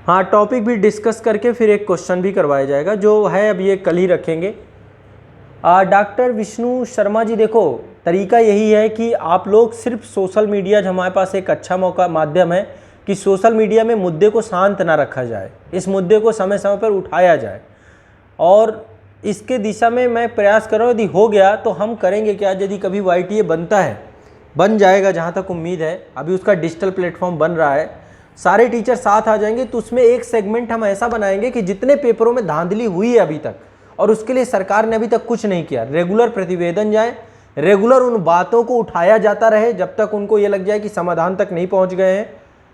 [SPEAKER 1] हाँ, टॉपिक भी डिस्कस करके फिर एक क्वेश्चन भी करवाया जाएगा, जो है अब ये कल ही रखेंगे। डॉक्टर विष्णु शर्मा जी देखो, तरीका यही है कि आप लोग सिर्फ सोशल मीडिया, हमारे पास एक अच्छा मौका माध्यम है कि सोशल मीडिया में मुद्दे को शांत ना रखा जाए, इस मुद्दे को समय समय पर उठाया जाए, और इसके दिशा में मैं प्रयास कर रहा हूँ। यदि हो गया तो हम करेंगे क्या, यदि कभी YTA बनता है, बन जाएगा जहाँ तक उम्मीद है, अभी उसका डिजिटल प्लेटफॉर्म बन रहा है, सारे टीचर साथ आ जाएंगे, तो उसमें एक सेगमेंट हम ऐसा बनाएंगे कि जितने पेपरों में धांधली हुई है अभी तक, और उसके लिए सरकार ने अभी तक कुछ नहीं किया, रेगुलर प्रतिवेदन जाए, रेगुलर उन बातों को उठाया जाता रहे जब तक उनको ये लग जाए कि समाधान तक नहीं पहुंच गए हैं।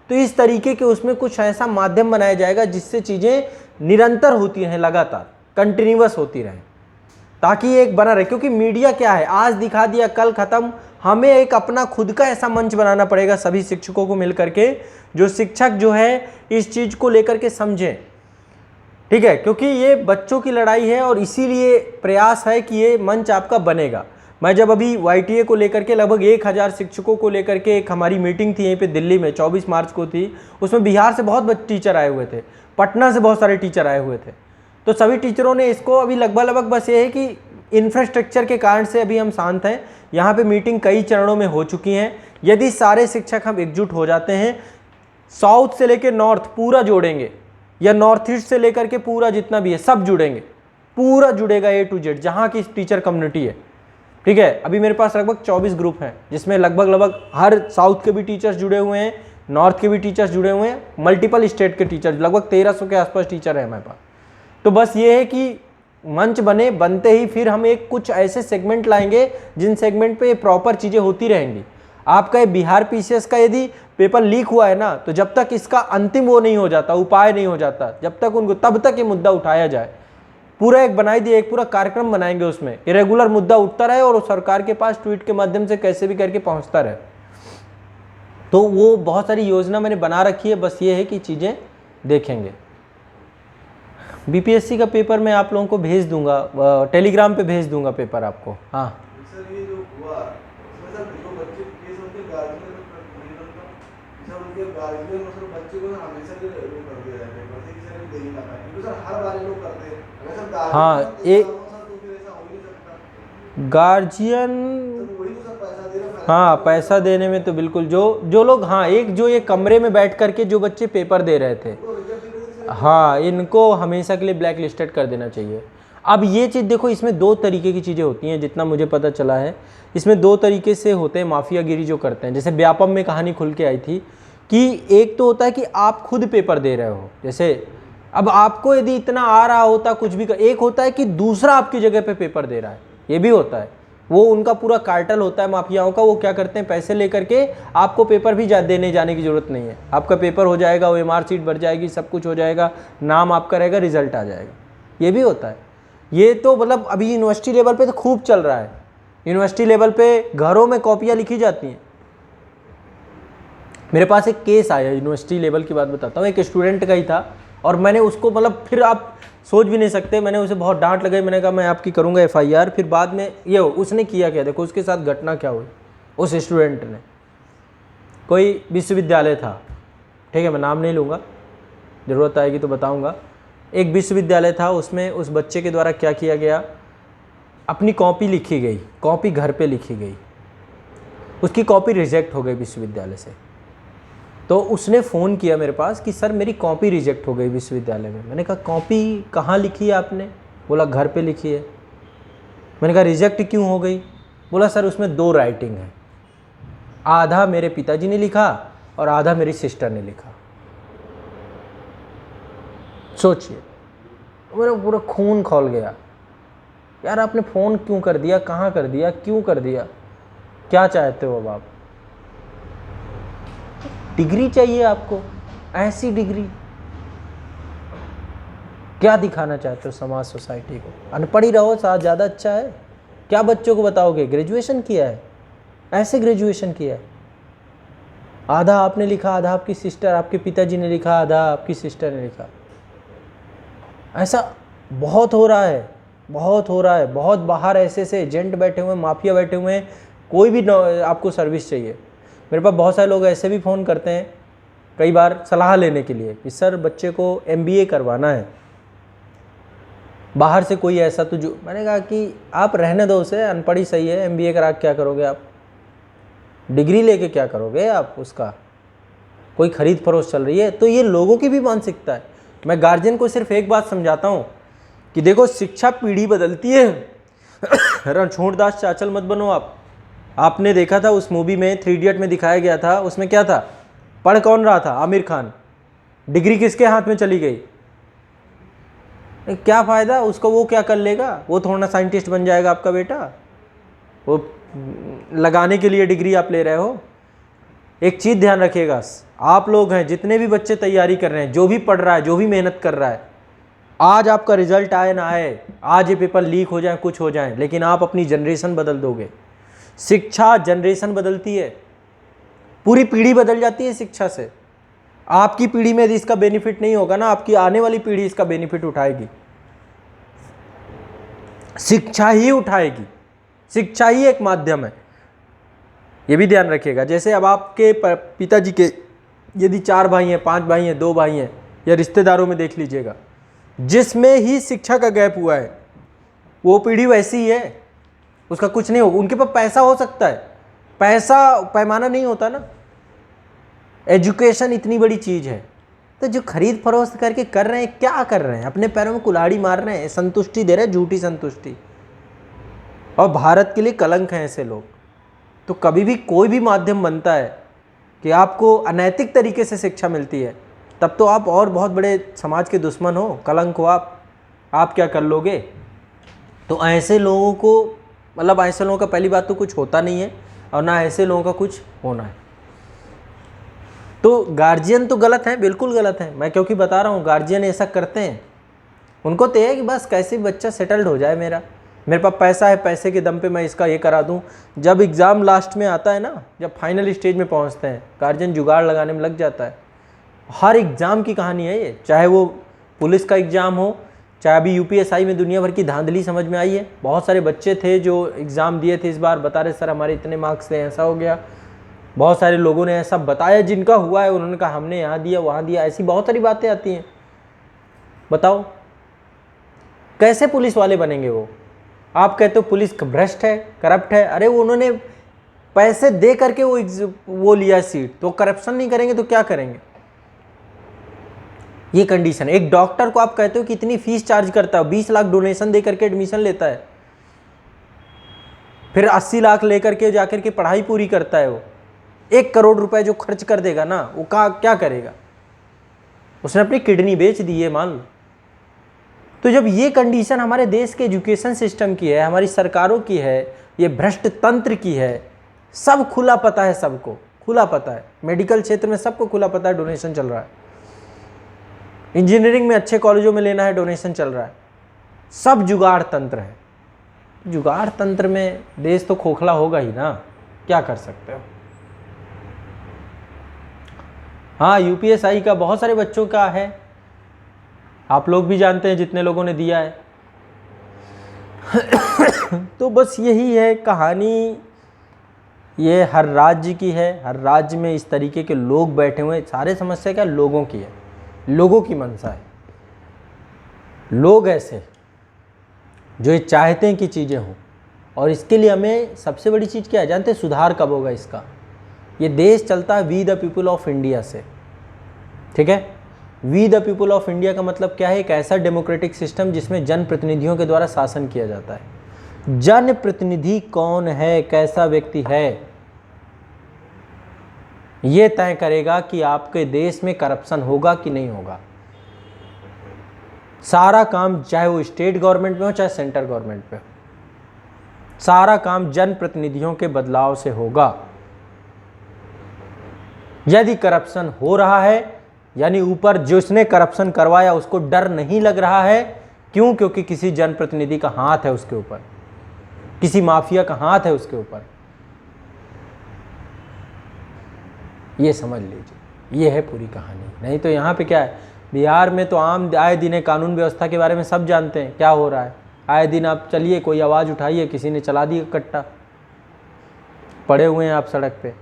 [SPEAKER 1] तो इस तरीके के उसमें कुछ ऐसा माध्यम बनाया जाएगा जिससे चीज़ें निरंतर होती रहें, लगातार कंटिन्यूअस होती रहें, ताकि एक बना रहे। क्योंकि मीडिया क्या है, आज दिखा दिया कल खत्म, हमें एक अपना खुद का ऐसा मंच बनाना पड़ेगा सभी शिक्षकों को मिल करके, जो शिक्षक जो है इस चीज़ को लेकर के समझें, ठीक है। क्योंकि ये बच्चों की लड़ाई है, और इसीलिए प्रयास है कि ये मंच आपका बनेगा। मैं जब अभी YTA को लेकर के लगभग 1000 शिक्षकों को लेकर के एक हमारी मीटिंग थी यहीं पे दिल्ली में, 24 मार्च को थी, उसमें बिहार से बहुत टीचर आए हुए थे, पटना से बहुत सारे टीचर आए हुए थे। तो सभी टीचरों ने इसको अभी लगभग बस ये है कि इंफ्रास्ट्रक्चर के कारण से अभी हम शांत हैं। यहाँ पे मीटिंग कई चरणों में हो चुकी हैं। यदि सारे शिक्षक हम एकजुट हो जाते हैं, साउथ से लेकर नॉर्थ पूरा जोड़ेंगे, या नॉर्थ ईस्ट से लेकर के पूरा जितना भी है सब जुड़ेंगे, पूरा जुड़ेगा A to Z जहाँ की टीचर कम्युनिटी है, ठीक है। अभी मेरे पास लगभग 24 ग्रुप हैं, जिसमें लगभग हर साउथ के भी टीचर्स जुड़े हुए हैं, नॉर्थ के भी टीचर्स जुड़े हुए हैं, मल्टीपल स्टेट के टीचर, लगभग 1300 के आसपास टीचर हैं हमारे पास। तो बस ये है कि मंच बने, बनते ही फिर हम एक कुछ ऐसे सेगमेंट लाएंगे जिन सेगमेंट पे ये प्रॉपर चीज़ें होती रहेंगी। आपका ये बिहार PCS का यदि पेपर लीक हुआ है ना, तो जब तक इसका अंतिम वो नहीं हो जाता, उपाय नहीं हो जाता, जब तक उनको, तब तक ये मुद्दा उठाया जाए। पूरा एक बनाई दिए, एक पूरा कार्यक्रम बनाएंगे, उसमें ये रेगुलर मुद्दा उठता रहे और सरकार के पास ट्वीट के माध्यम से कैसे भी करके पहुंचता रहे। तो वो बहुत सारी योजना मैंने बना रखी है, बस ये है कि चीज़ें देखेंगे। BPSC का पेपर मैं आप लोगों को भेज दूंगा, टेलीग्राम पे भेज दूंगा पेपर आपको। हाँ
[SPEAKER 2] सर, ये जो हुआ उसमें सर जो बच्चे केस होते गार्जियन उनके गार्जियन मतलब बच्चे को हमेशा के वो कर दिया जाता है, बच्चे की सर दे ही ना पाए, क्योंकि सर हर बार लोग करते हैं। अगर सर गार्जियन
[SPEAKER 1] हाँ, एक
[SPEAKER 2] तो फिर ऐसा हो नहीं सकता।
[SPEAKER 1] गार्जियन
[SPEAKER 2] तो वही तो सर पैसा दे रहा है,
[SPEAKER 1] हाँ, पैसा देने में तो बिल्कुल जो लोग, हाँ, एक जो ये कमरे में बैठ करके जो बच्चे पेपर दे रहे थे, हाँ, इनको हमेशा के लिए ब्लैक लिस्टेड कर देना चाहिए। अब ये चीज़ देखो, इसमें दो तरीके की चीज़ें होती हैं, जितना मुझे पता चला है इसमें दो तरीके से होते हैं माफियागिरी जो करते हैं। जैसे व्यापम में कहानी खुल के आई थी कि एक तो होता है कि आप खुद पेपर दे रहे हो, जैसे अब आपको यदि इतना आ रहा होता कुछ भी एक होता है कि दूसरा आपकी जगह पे पेपर दे रहा है, ये भी होता है। वो उनका पूरा कार्टल होता है माफियाओं का। वो क्या करते हैं, पैसे लेकर के आपको पेपर भी देने जाने की ज़रूरत नहीं है, आपका पेपर हो जाएगा, OMR सीट भर जाएगी, सब कुछ हो जाएगा, नाम आपका रहेगा, रिजल्ट आ जाएगा। ये भी होता है। ये तो मतलब अभी यूनिवर्सिटी लेवल पे तो खूब चल रहा है। यूनिवर्सिटी लेवल पे घरों में कॉपियाँ लिखी जाती हैं। मेरे पास एक केस आया, यूनिवर्सिटी लेवल की बात बताता हूँ, एक स्टूडेंट का ही था, और मैंने उसको मतलब फिर आप सोच भी नहीं सकते, मैंने उसे बहुत डांट लगाई। मैंने कहा मैं आपकी करूँगा FIR। फिर बाद में ये उसने किया क्या, देखो उसके साथ घटना क्या हुई। उस स्टूडेंट ने, कोई विश्वविद्यालय था, ठीक है, मैं नाम नहीं लूँगा, ज़रूरत आएगी तो बताऊँगा। एक विश्वविद्यालय था, उसमें उस बच्चे के द्वारा क्या किया गया, अपनी कॉपी लिखी गई, कॉपी घर पे लिखी गई, उसकी कॉपी रिजेक्ट हो गई विश्वविद्यालय से। तो उसने फ़ोन किया मेरे पास कि सर मेरी कॉपी रिजेक्ट हो गई विश्वविद्यालय में। मैंने कहा कॉपी कहाँ लिखी है आपने? बोला घर पे लिखी है। मैंने कहा रिजेक्ट क्यों हो गई? बोला सर उसमें 2 राइटिंग है, आधा मेरे पिताजी ने लिखा और आधा मेरी सिस्टर ने लिखा। सोचिए, मेरा पूरा खून खौल गया। यार आपने फ़ोन क्यों कर दिया, कहाँ कर दिया, क्यों कर दिया, क्या चाहते हो अब आप? डिग्री चाहिए आपको, ऐसी डिग्री क्या दिखाना चाहते हो समाज सोसाइटी को? अनपढ़ ही रहो साथ, ज़्यादा अच्छा है। क्या बच्चों को बताओगे ग्रेजुएशन किया है, ऐसे ग्रेजुएशन किया है? आधा आपने लिखा, आधा आपकी सिस्टर, आपके पिताजी ने लिखा, आधा आपकी सिस्टर ने लिखा। ऐसा बहुत हो रहा है, बहुत हो रहा है। बहुत बाहर ऐसे ऐसे एजेंट बैठे हुए हैं, माफिया बैठे हुए हैं, कोई भी आपको सर्विस चाहिए। मेरे पास बहुत सारे लोग ऐसे भी फ़ोन करते हैं कई बार सलाह लेने के लिए कि सर बच्चे को MBA करवाना है, बाहर से कोई ऐसा तो जो। मैंने कहा कि आप रहने दो उसे, अनपढ़ ही सही है, MBA करा क्या करोगे आप? डिग्री लेके क्या करोगे आप? उसका कोई खरीद फरोख्त चल रही है। तो ये लोगों की भी मानसिकता है। मैं गार्जियन को सिर्फ एक बात समझाता हूँ कि देखो शिक्षा पीढ़ी बदलती है, रणछोड़ दास चाचल मत बनो आप। आपने देखा था उस मूवी में, 3 इडियट में दिखाया गया था, उसमें क्या था, पढ़ कौन रहा था? आमिर खान। डिग्री किसके हाथ में चली गई? क्या फ़ायदा उसको, वो क्या कर लेगा? वो थोड़ा ना साइंटिस्ट बन जाएगा आपका बेटा, वो लगाने के लिए डिग्री आप ले रहे हो। एक चीज़ ध्यान रखिएगा, आप लोग हैं जितने भी बच्चे तैयारी कर रहे हैं, जो भी पढ़ रहा है, जो भी मेहनत कर रहा है, आज आपका रिजल्ट आए ना आए, आज ये पेपर लीक हो जाए, कुछ हो जाए, लेकिन आप अपनी जनरेशन बदल दोगे। शिक्षा जनरेशन बदलती है, पूरी पीढ़ी बदल जाती है शिक्षा से। आपकी पीढ़ी में यदि इसका बेनिफिट नहीं होगा ना, आपकी आने वाली पीढ़ी इसका बेनिफिट उठाएगी। शिक्षा ही उठाएगी, शिक्षा ही एक माध्यम है, ये भी ध्यान रखिएगा। जैसे अब आपके पिताजी के यदि 4 भाई हैं, 5 भाई हैं, 2 भाई हैं, या रिश्तेदारों में देख लीजिएगा, जिसमें ही शिक्षा का गैप हुआ है वो पीढ़ी वैसी ही है, उसका कुछ नहीं होगा। उनके पास पैसा हो सकता है, पैसा पैमाना नहीं होता ना, एजुकेशन इतनी बड़ी चीज़ है। तो जो खरीद फरोख्त करके कर रहे हैं, क्या कर रहे हैं? अपने पैरों में कुल्हाड़ी मार रहे हैं, संतुष्टि दे रहे हैं, झूठी संतुष्टि, और भारत के लिए कलंक हैं ऐसे लोग। तो कभी भी कोई भी माध्यम बनता है कि आपको अनैतिक तरीके से शिक्षा मिलती है, तब तो आप और बहुत बड़े समाज के दुश्मन हो, कलंक हो आप क्या कर लोगे? तो ऐसे लोगों को, मतलब ऐसे लोगों का पहली बात तो कुछ होता नहीं है, और ना ऐसे लोगों का कुछ होना है। तो गार्जियन तो गलत है, बिल्कुल गलत है। मैं क्योंकि बता रहा हूँ, गार्जियन ऐसा करते हैं, उनको तो है कि बस कैसे बच्चा सेटल्ड हो जाए, मेरे पास पैसा है, पैसे के दम पे मैं इसका ये करा दूँ। जब एग्ज़ाम लास्ट में आता है ना, जब फाइनल स्टेज में पहुँचते हैं, गार्जियन जुगाड़ लगाने में लग जाता है। हर एग्ज़ाम की कहानी है ये, चाहे वो पुलिस का एग्ज़ाम हो, चाहे अभी UPSI में दुनिया भर की धांधली समझ में आई है। बहुत सारे बच्चे थे जो एग्ज़ाम दिए थे इस बार, बता रहे सर हमारे इतने मार्क्स थे, ऐसा हो गया। बहुत सारे लोगों ने ऐसा बताया, जिनका हुआ है उन्होंने कहा हमने यहाँ दिया, वहाँ दिया, ऐसी बहुत सारी बातें आती हैं। बताओ कैसे पुलिस वाले बनेंगे वो? आप कहते हो पुलिस भ्रष्ट है, करप्ट है। अरे वो उन्होंने पैसे दे करके वो लिया सीट, तो करप्शन नहीं करेंगे तो क्या करेंगे? ये कंडीशन है। एक डॉक्टर को आप कहते हो कि इतनी फीस चार्ज करता है, 20 लाख डोनेशन दे करके एडमिशन लेता है, फिर 80 लाख लेकर के जाकर के पढ़ाई पूरी करता है। वो 1 करोड़ रुपए जो खर्च कर देगा ना, वो क्या करेगा? उसने अपनी किडनी बेच दी है मान लो। तो जब ये कंडीशन हमारे देश के एजुकेशन सिस्टम की है, हमारी सरकारों की है, ये भ्रष्ट तंत्र की है, सब खुला पता है, सबको खुला पता है। मेडिकल क्षेत्र में सबको खुला पता है डोनेशन चल रहा है, इंजीनियरिंग में अच्छे कॉलेजों में लेना है डोनेशन चल रहा है, सब जुगाड़ तंत्र है। जुगाड़ तंत्र में देश तो खोखला होगा ही ना, क्या कर सकते हो? हाँ, यूपीएसआई का बहुत सारे बच्चों का है, आप लोग भी जानते हैं जितने लोगों ने दिया है। तो बस यही है कहानी, ये हर राज्य की है, हर राज्य में इस तरीके के लोग बैठे हुए हैं। सारे समस्या क्या लोगों की है, लोगों की मंशा है। लोग ऐसे जो ये चाहते हैं कि चीज़ें हों, और इसके लिए हमें सबसे बड़ी चीज़ क्या है जानते हैं? सुधार कब होगा इसका? ये देश चलता है we the people of India से, ठीक है? We the people of India का मतलब क्या है? एक ऐसा डेमोक्रेटिक सिस्टम जिसमें जनप्रतिनिधियों के द्वारा शासन किया जाता है। जनप्रतिनिधि कौन है, कैसा व्यक्ति है, ये तय करेगा कि आपके देश में करप्शन होगा कि नहीं होगा। सारा काम, चाहे वो स्टेट गवर्नमेंट में हो चाहे सेंट्रल गवर्नमेंट में हो, सारा काम जनप्रतिनिधियों के बदलाव से होगा। यदि करप्शन हो रहा है, यानी ऊपर जिसने करप्शन करवाया उसको डर नहीं लग रहा है, क्यों? क्योंकि किसी जनप्रतिनिधि का हाथ है उसके ऊपर, किसी माफिया का हाथ है उसके ऊपर। ये समझ लीजिए, ये है पूरी कहानी। नहीं तो यहाँ पे क्या है, बिहार में तो आम आए दिन कानून व्यवस्था के बारे में सब जानते हैं क्या हो रहा है। आए दिन आप चलिए, कोई आवाज़ उठाइए, किसी ने चला दिया कट्टा, पड़े हुए हैं आप सड़क पे।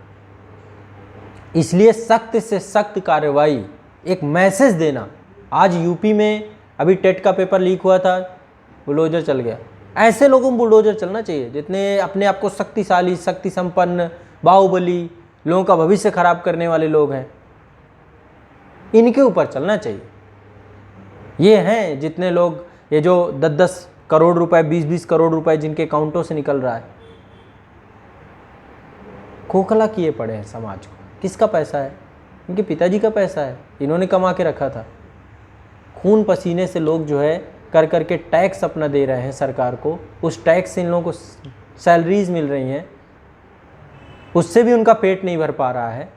[SPEAKER 1] इसलिए सख्त से सख्त कार्रवाई, एक मैसेज देना। आज यूपी में अभी टेट का पेपर लीक हुआ था, बुलडोजर चल गया। ऐसे लोगों को बुलडोजर चलना चाहिए जितने अपने आप को शक्तिशाली, शक्ति संपन्न, बाहुबली, लोगों का भविष्य खराब करने वाले लोग हैं, इनके ऊपर चलना चाहिए। ये हैं जितने लोग, ये जो 10-10 करोड़ रुपए, 20-20 करोड़ रुपए जिनके अकाउंटों से निकल रहा है, खोखला किए पड़े हैं समाज को। किसका पैसा है? इनके पिताजी का पैसा है, इन्होंने कमा के रखा था। खून पसीने से लोग जो है कर करके टैक्स अपना दे रहे हैं सरकार को, उस टैक्स से इन लोगों को सैलरीज मिल रही हैं, उससे भी उनका पेट नहीं भर पा रहा है।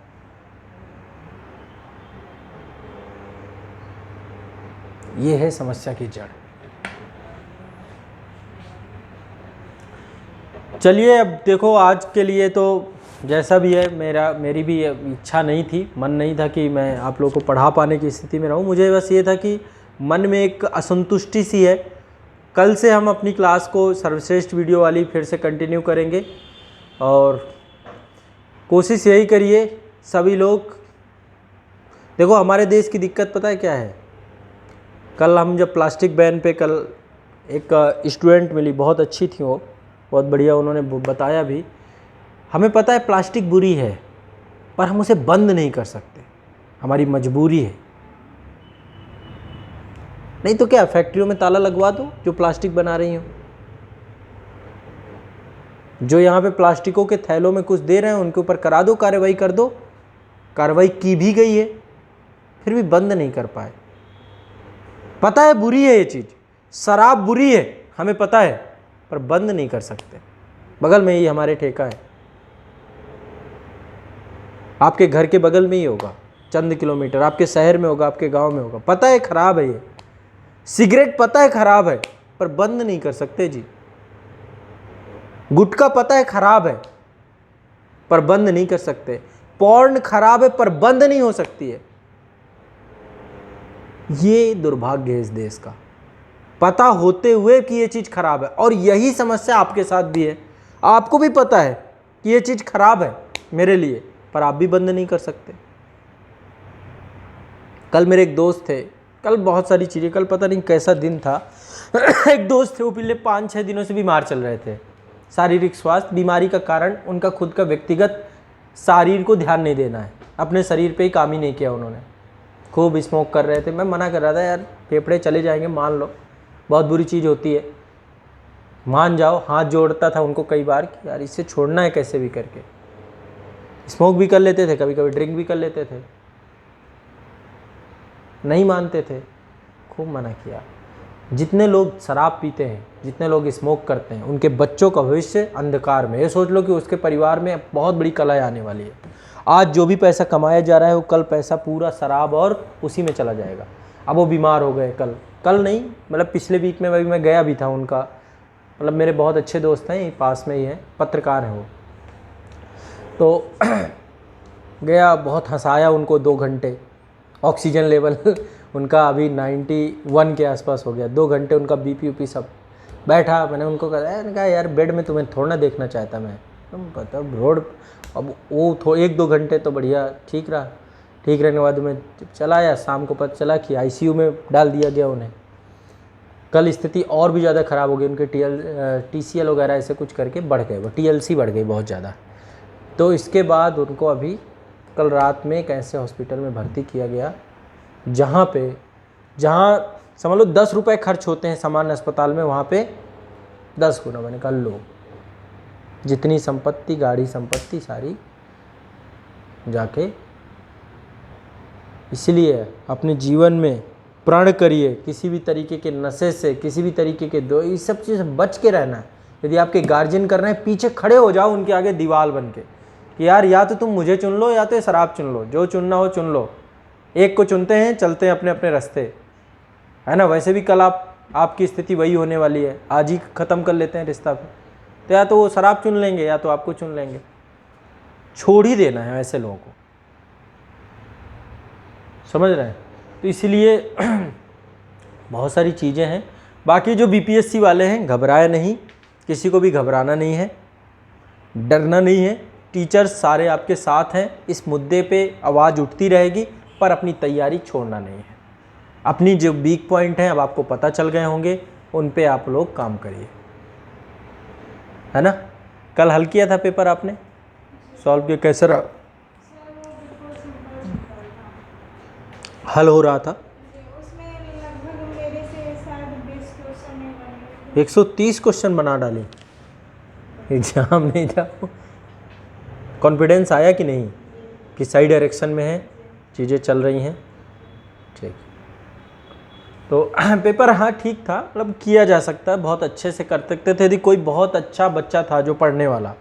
[SPEAKER 1] ये है समस्या की जड़। चलिए अब देखो, आज के लिए तो जैसा भी है, मेरी भी इच्छा नहीं थी, मन नहीं था कि मैं आप लोगों को पढ़ा पाने की स्थिति में रहूं। मुझे बस ये था कि मन में एक असंतुष्टि सी है। कल से हम अपनी क्लास को सर्वश्रेष्ठ वीडियो वाली फिर से कंटिन्यू करेंगे, और कोशिश यही करिए सभी लोग। देखो हमारे देश की दिक्कत पता है क्या है? कल हम जब प्लास्टिक बैन पे, कल एक स्टूडेंट मिली, बहुत अच्छी थी वो, बहुत बढ़िया उन्होंने बताया भी। हमें पता है प्लास्टिक बुरी है, पर हम उसे बंद नहीं कर सकते, हमारी मजबूरी है। नहीं तो क्या, फैक्ट्रियों में ताला लगवा दो जो प्लास्टिक बना रही हो, जो यहाँ पे प्लास्टिकों के थैलों में कुछ दे रहे हैं उनके ऊपर करा दो, कार्रवाई कर दो। कार्रवाई की भी गई है, फिर भी बंद नहीं कर पाए। पता है बुरी है ये चीज़, शराब बुरी है, हमें पता है, पर बंद नहीं कर सकते। बगल में ही हमारे ठेका है, आपके घर के बगल में ही होगा, चंद किलोमीटर, आपके शहर में होगा, आपके गांव में होगा। पता है खराब है ये सिगरेट, पता है खराब है, पर बंद नहीं कर सकते जी। गुटखा पता है खराब है, पर बंद नहीं कर सकते। पॉर्न खराब है, पर बंद नहीं हो सकती है। ये दुर्भाग्य है इस देश का, पता होते हुए कि ये चीज़ खराब है। और यही समस्या आपके साथ भी है, आपको भी पता है कि ये चीज़ खराब है मेरे लिए, पर आप भी बंद नहीं कर सकते। कल मेरे एक दोस्त थे, कल बहुत सारी चीज़ें, कल पता नहीं कैसा दिन था। एक दोस्त थे, वो पिछले 5-6 दिनों से बीमार चल रहे थे, शारीरिक स्वास्थ्य, बीमारी का कारण उनका खुद का व्यक्तिगत शरीर को ध्यान नहीं देना है, अपने शरीर पे ही काम ही नहीं किया उन्होंने। खूब स्मोक कर रहे थे, मैं मना कर रहा था यार फेफड़े चले जाएंगे, मान लो बहुत बुरी चीज़ होती है, मान जाओ। हाथ जोड़ता था उनको कई बार कि यार इससे छोड़ना है कैसे भी करके। स्मोक भी कर लेते थे, कभी कभी ड्रिंक भी कर लेते थे, नहीं मानते थे, खूब मना किया। जितने लोग शराब पीते हैं, जितने लोग स्मोक करते हैं, उनके बच्चों का भविष्य अंधकार में। ये सोच लो कि उसके परिवार में बहुत बड़ी कलह आने वाली है। आज जो भी पैसा कमाया जा रहा है वो कल पैसा पूरा शराब और उसी में चला जाएगा। अब वो बीमार हो गए, कल नहीं मतलब पिछले वीक में मैं गया भी था उनका, मतलब मेरे बहुत अच्छे दोस्त हैं, यहीं पास में ही हैं, पत्रकार हैं वो। तो गया, बहुत हंसाया उनको 2 घंटे। ऑक्सीजन लेवल उनका अभी 91 के आसपास हो गया। 2 घंटे उनका बीपी ऊपी सब। बैठा, मैंने उनको कहा यार बेड में तुम्हें थोड़ा ना देखना चाहता मैं, तुम पता रोड। अब वो 1-2 घंटे तो बढ़िया ठीक रहा। ठीक रहने के बाद मैं चला आया, शाम को पता चला कि आईसीयू में डाल दिया गया उन्हें। कल स्थिति और भी ज़्यादा ख़राब हो गई, उनके TCL वगैरह ऐसे कुछ करके बढ़ गए, वो TLC बढ़ गई बहुत ज़्यादा। तो इसके बाद उनको अभी कल रात में एक ऐसे हॉस्पिटल में भर्ती किया गया जहाँ समझ लो 10 रुपये खर्च होते हैं सामान्य अस्पताल में, वहाँ पे 10 गुना। मैंने कहा लो, जितनी संपत्ति, गाड़ी संपत्ति सारी जाके। इसलिए अपने जीवन में प्रण करिए, किसी भी तरीके के नशे से, किसी भी तरीके के ये सब चीज़ बच के रहना है। यदि आपके गार्जियन कर रहे हैं, पीछे खड़े हो जाओ उनके आगे दीवार बन के कि यार या तो तुम मुझे चुन लो या तो शराब चुन लो, जो चुनना हो चुन लो। एक को चुनते हैं, चलते हैं अपने अपने रास्ते, है ना। वैसे भी कल आपकी स्थिति वही होने वाली है, आज ही ख़त्म कर लेते हैं रिश्ता पे। तो या तो वो शराब चुन लेंगे या तो आपको चुन लेंगे, छोड़ ही देना है ऐसे लोगों को, समझ रहे हैं। तो इसलिए बहुत सारी चीज़ें हैं। बाकी जो BPSC वाले हैं, घबराए नहीं, किसी को भी घबराना नहीं है, डरना नहीं है। टीचर्स सारे आपके साथ हैं, इस मुद्दे पे आवाज़ उठती रहेगी, पर अपनी तैयारी छोड़ना नहीं है। अपनी जो वीक पॉइंट हैं अब आपको पता चल गए होंगे, उन पे आप लोग काम करिए, है ना। कल हल किया था पेपर आपने, सॉल्व किया, कैसे रहा? हल हो रहा था,
[SPEAKER 3] उसमें लगभग मेरे से शायद 20 क्वेश्चन ही बने।
[SPEAKER 1] 130 क्वेश्चन बना डाले। एग्जाम नहीं जाओ, कॉन्फिडेंस आया कि नहीं कि सही डायरेक्शन में है, चीज़ें चल रही हैं, ठीक। तो पेपर हाँ ठीक था, मतलब किया जा सकता है, बहुत अच्छे से कर सकते थे। यदि कोई बहुत अच्छा बच्चा था जो पढ़ने वाला,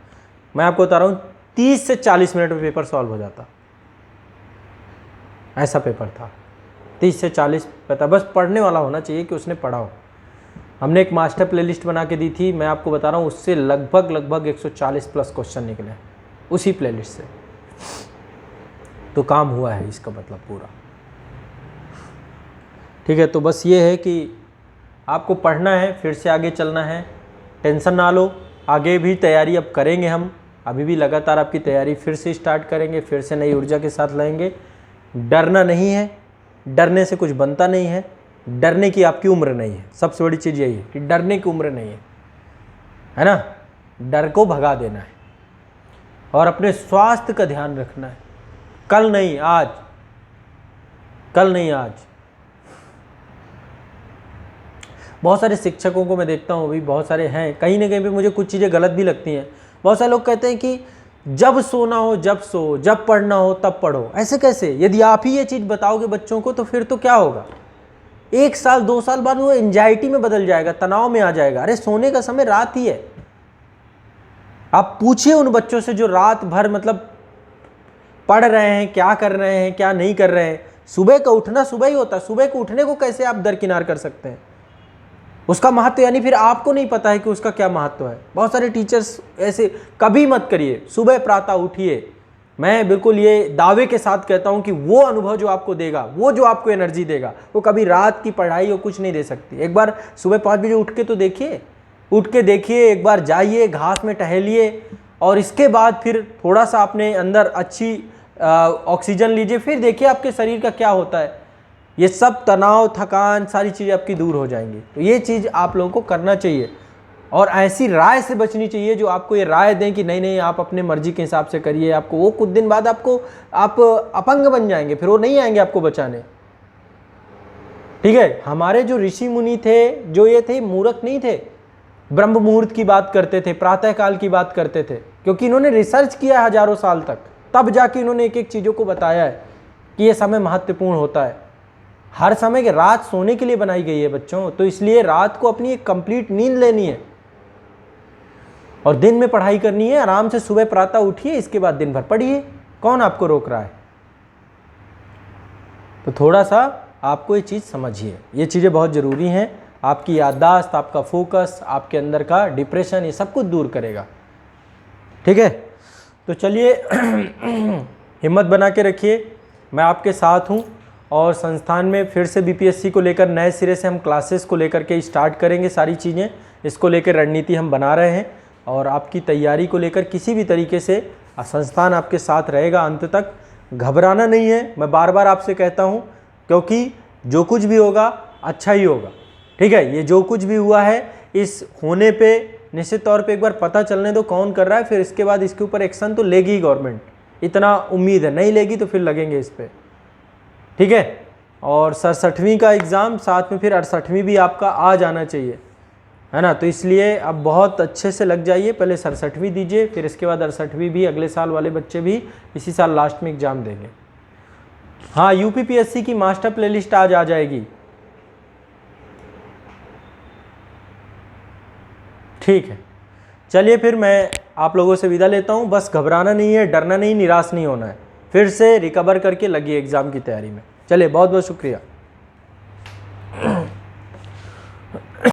[SPEAKER 1] मैं आपको बता रहा हूँ 30 से 40 मिनट में पेपर सॉल्व हो जाता, ऐसा पेपर था। 30 से 40 पता, बस पढ़ने वाला होना चाहिए कि उसने पढ़ा हो। हमने एक मास्टर प्लेलिस्ट बना के दी थी, मैं आपको बता रहा हूँ उससे लगभग 140 प्लस क्वेश्चन निकले उसी प्लेलिस्ट से। तो काम हुआ है इसका मतलब पूरा, ठीक है। तो बस ये है कि आपको पढ़ना है, फिर से आगे चलना है, टेंशन ना लो। आगे भी तैयारी अब करेंगे हम, अभी भी लगातार आपकी तैयारी फिर से स्टार्ट करेंगे, फिर से नई ऊर्जा के साथ लाएंगे। डरना नहीं है, डरने से कुछ बनता नहीं है, डरने की आपकी उम्र नहीं है। सबसे बड़ी चीज़ यही है कि डरने की उम्र नहीं है ना। डर को भगा देना है और अपने स्वास्थ्य का ध्यान रखना है। कल नहीं आज, कल नहीं आज। बहुत सारे शिक्षकों को मैं देखता हूँ, अभी बहुत सारे हैं, कहीं ना कहीं पे मुझे कुछ चीज़ें गलत भी लगती हैं। बहुत सारे लोग कहते हैं कि जब सोना हो जब सो, जब पढ़ना हो तब पढ़ो। ऐसे कैसे? यदि आप ही ये चीज़ बताओगे बच्चों को तो फिर तो क्या होगा, 1 साल 2 साल बाद वो एंजाइटी में बदल जाएगा, तनाव में आ जाएगा। अरे सोने का समय रात ही है। आप पूछिए उन बच्चों से जो रात भर मतलब पढ़ रहे हैं, क्या कर रहे हैं, क्या नहीं कर रहे हैं। सुबह का उठना सुबह ही होता है, सुबह को उठने को कैसे आप दरकिनार कर सकते हैं? उसका महत्व, यानी फिर आपको नहीं पता है कि उसका क्या महत्व है। बहुत सारे टीचर्स ऐसे, कभी मत करिए, सुबह प्रातः उठिए। मैं बिल्कुल ये दावे के साथ कहता हूं कि वो अनुभव जो आपको देगा, वो जो आपको एनर्जी देगा, वो कभी रात की पढ़ाई और कुछ नहीं दे सकती। एक बार सुबह 5 बजे उठ के तो देखिए, उठ के देखिए, एक बार जाइए, घास में टहलिए और इसके बाद फिर थोड़ा सा अपने अंदर अच्छी ऑक्सीजन लीजिए, फिर देखिए आपके शरीर का क्या होता है। ये सब तनाव, थकान, सारी चीज़ें आपकी दूर हो जाएंगी। तो ये चीज़ आप लोगों को करना चाहिए। और ऐसी राय से बचनी चाहिए जो आपको ये राय दें कि नहीं नहीं आप अपने मर्जी के हिसाब से करिए, आपको वो कुछ दिन बाद आप अपंग बन जाएंगे, फिर वो नहीं आएंगे आपको बचाने। ठीक है, हमारे जो ऋषि मुनि थे जो ये थे मूर्ख नहीं थे, ब्रह्म मुहूर्त की बात करते थे, प्रातः काल की बात करते थे, क्योंकि इन्होंने रिसर्च किया हजारों साल तक, तब जाके इन्होंने एक एक चीज़ों को बताया है कि ये समय महत्वपूर्ण होता है। हर समय के रात सोने के लिए बनाई गई है बच्चों, तो इसलिए रात को अपनी एक कंप्लीट नींद लेनी है और दिन में पढ़ाई करनी है। आराम से सुबह प्रातः उठिए, इसके बाद दिन भर पढ़िए, कौन आपको रोक रहा है। तो थोड़ा सा आपको ये चीज़ समझिए, ये चीज़ें बहुत ज़रूरी हैं। आपकी याददाश्त, आपका फोकस, आपके अंदर का डिप्रेशन, ये सब कुछ दूर करेगा। ठीक है, तो चलिए हिम्मत बना के रखिए, मैं आपके साथ हूँ। और संस्थान में फिर से बीपीएससी को लेकर नए सिरे से हम क्लासेस को लेकर के स्टार्ट करेंगे, सारी चीज़ें इसको लेकर रणनीति हम बना रहे हैं। और आपकी तैयारी को लेकर किसी भी तरीके से संस्थान आपके साथ रहेगा अंत तक। घबराना नहीं है, मैं बार बार आपसे कहता हूँ, क्योंकि जो कुछ भी होगा अच्छा ही होगा। ठीक है, ये जो कुछ भी हुआ है इस होने पे निश्चित तौर पे एक बार पता चलने दो कौन कर रहा है, फिर इसके बाद इसके ऊपर एक्शन तो लेगी ही गवर्नमेंट, इतना उम्मीद है। नहीं लेगी तो फिर लगेंगे इस पर। ठीक है, और 67वीं का एग्ज़ाम साथ में फिर 68वीं भी आपका आ जाना चाहिए, है ना। तो इसलिए अब बहुत अच्छे से लग जाइए, पहले 67वीं दीजिए, फिर इसके बाद 68वीं भी, अगले साल वाले बच्चे भी इसी साल लास्ट में एग्ज़ाम देंगे। हाँ, यूपीपीएससी की मास्टर प्लेलिस्ट आज आ जाएगी। ठीक है, चलिए फिर मैं आप लोगों से विदा लेता हूँ। बस घबराना नहीं है, डरना नहीं, निराश नहीं होना है, फिर से रिकवर करके लगिए एग्ज़ाम की तैयारी में। चलिए, बहुत बहुत शुक्रिया।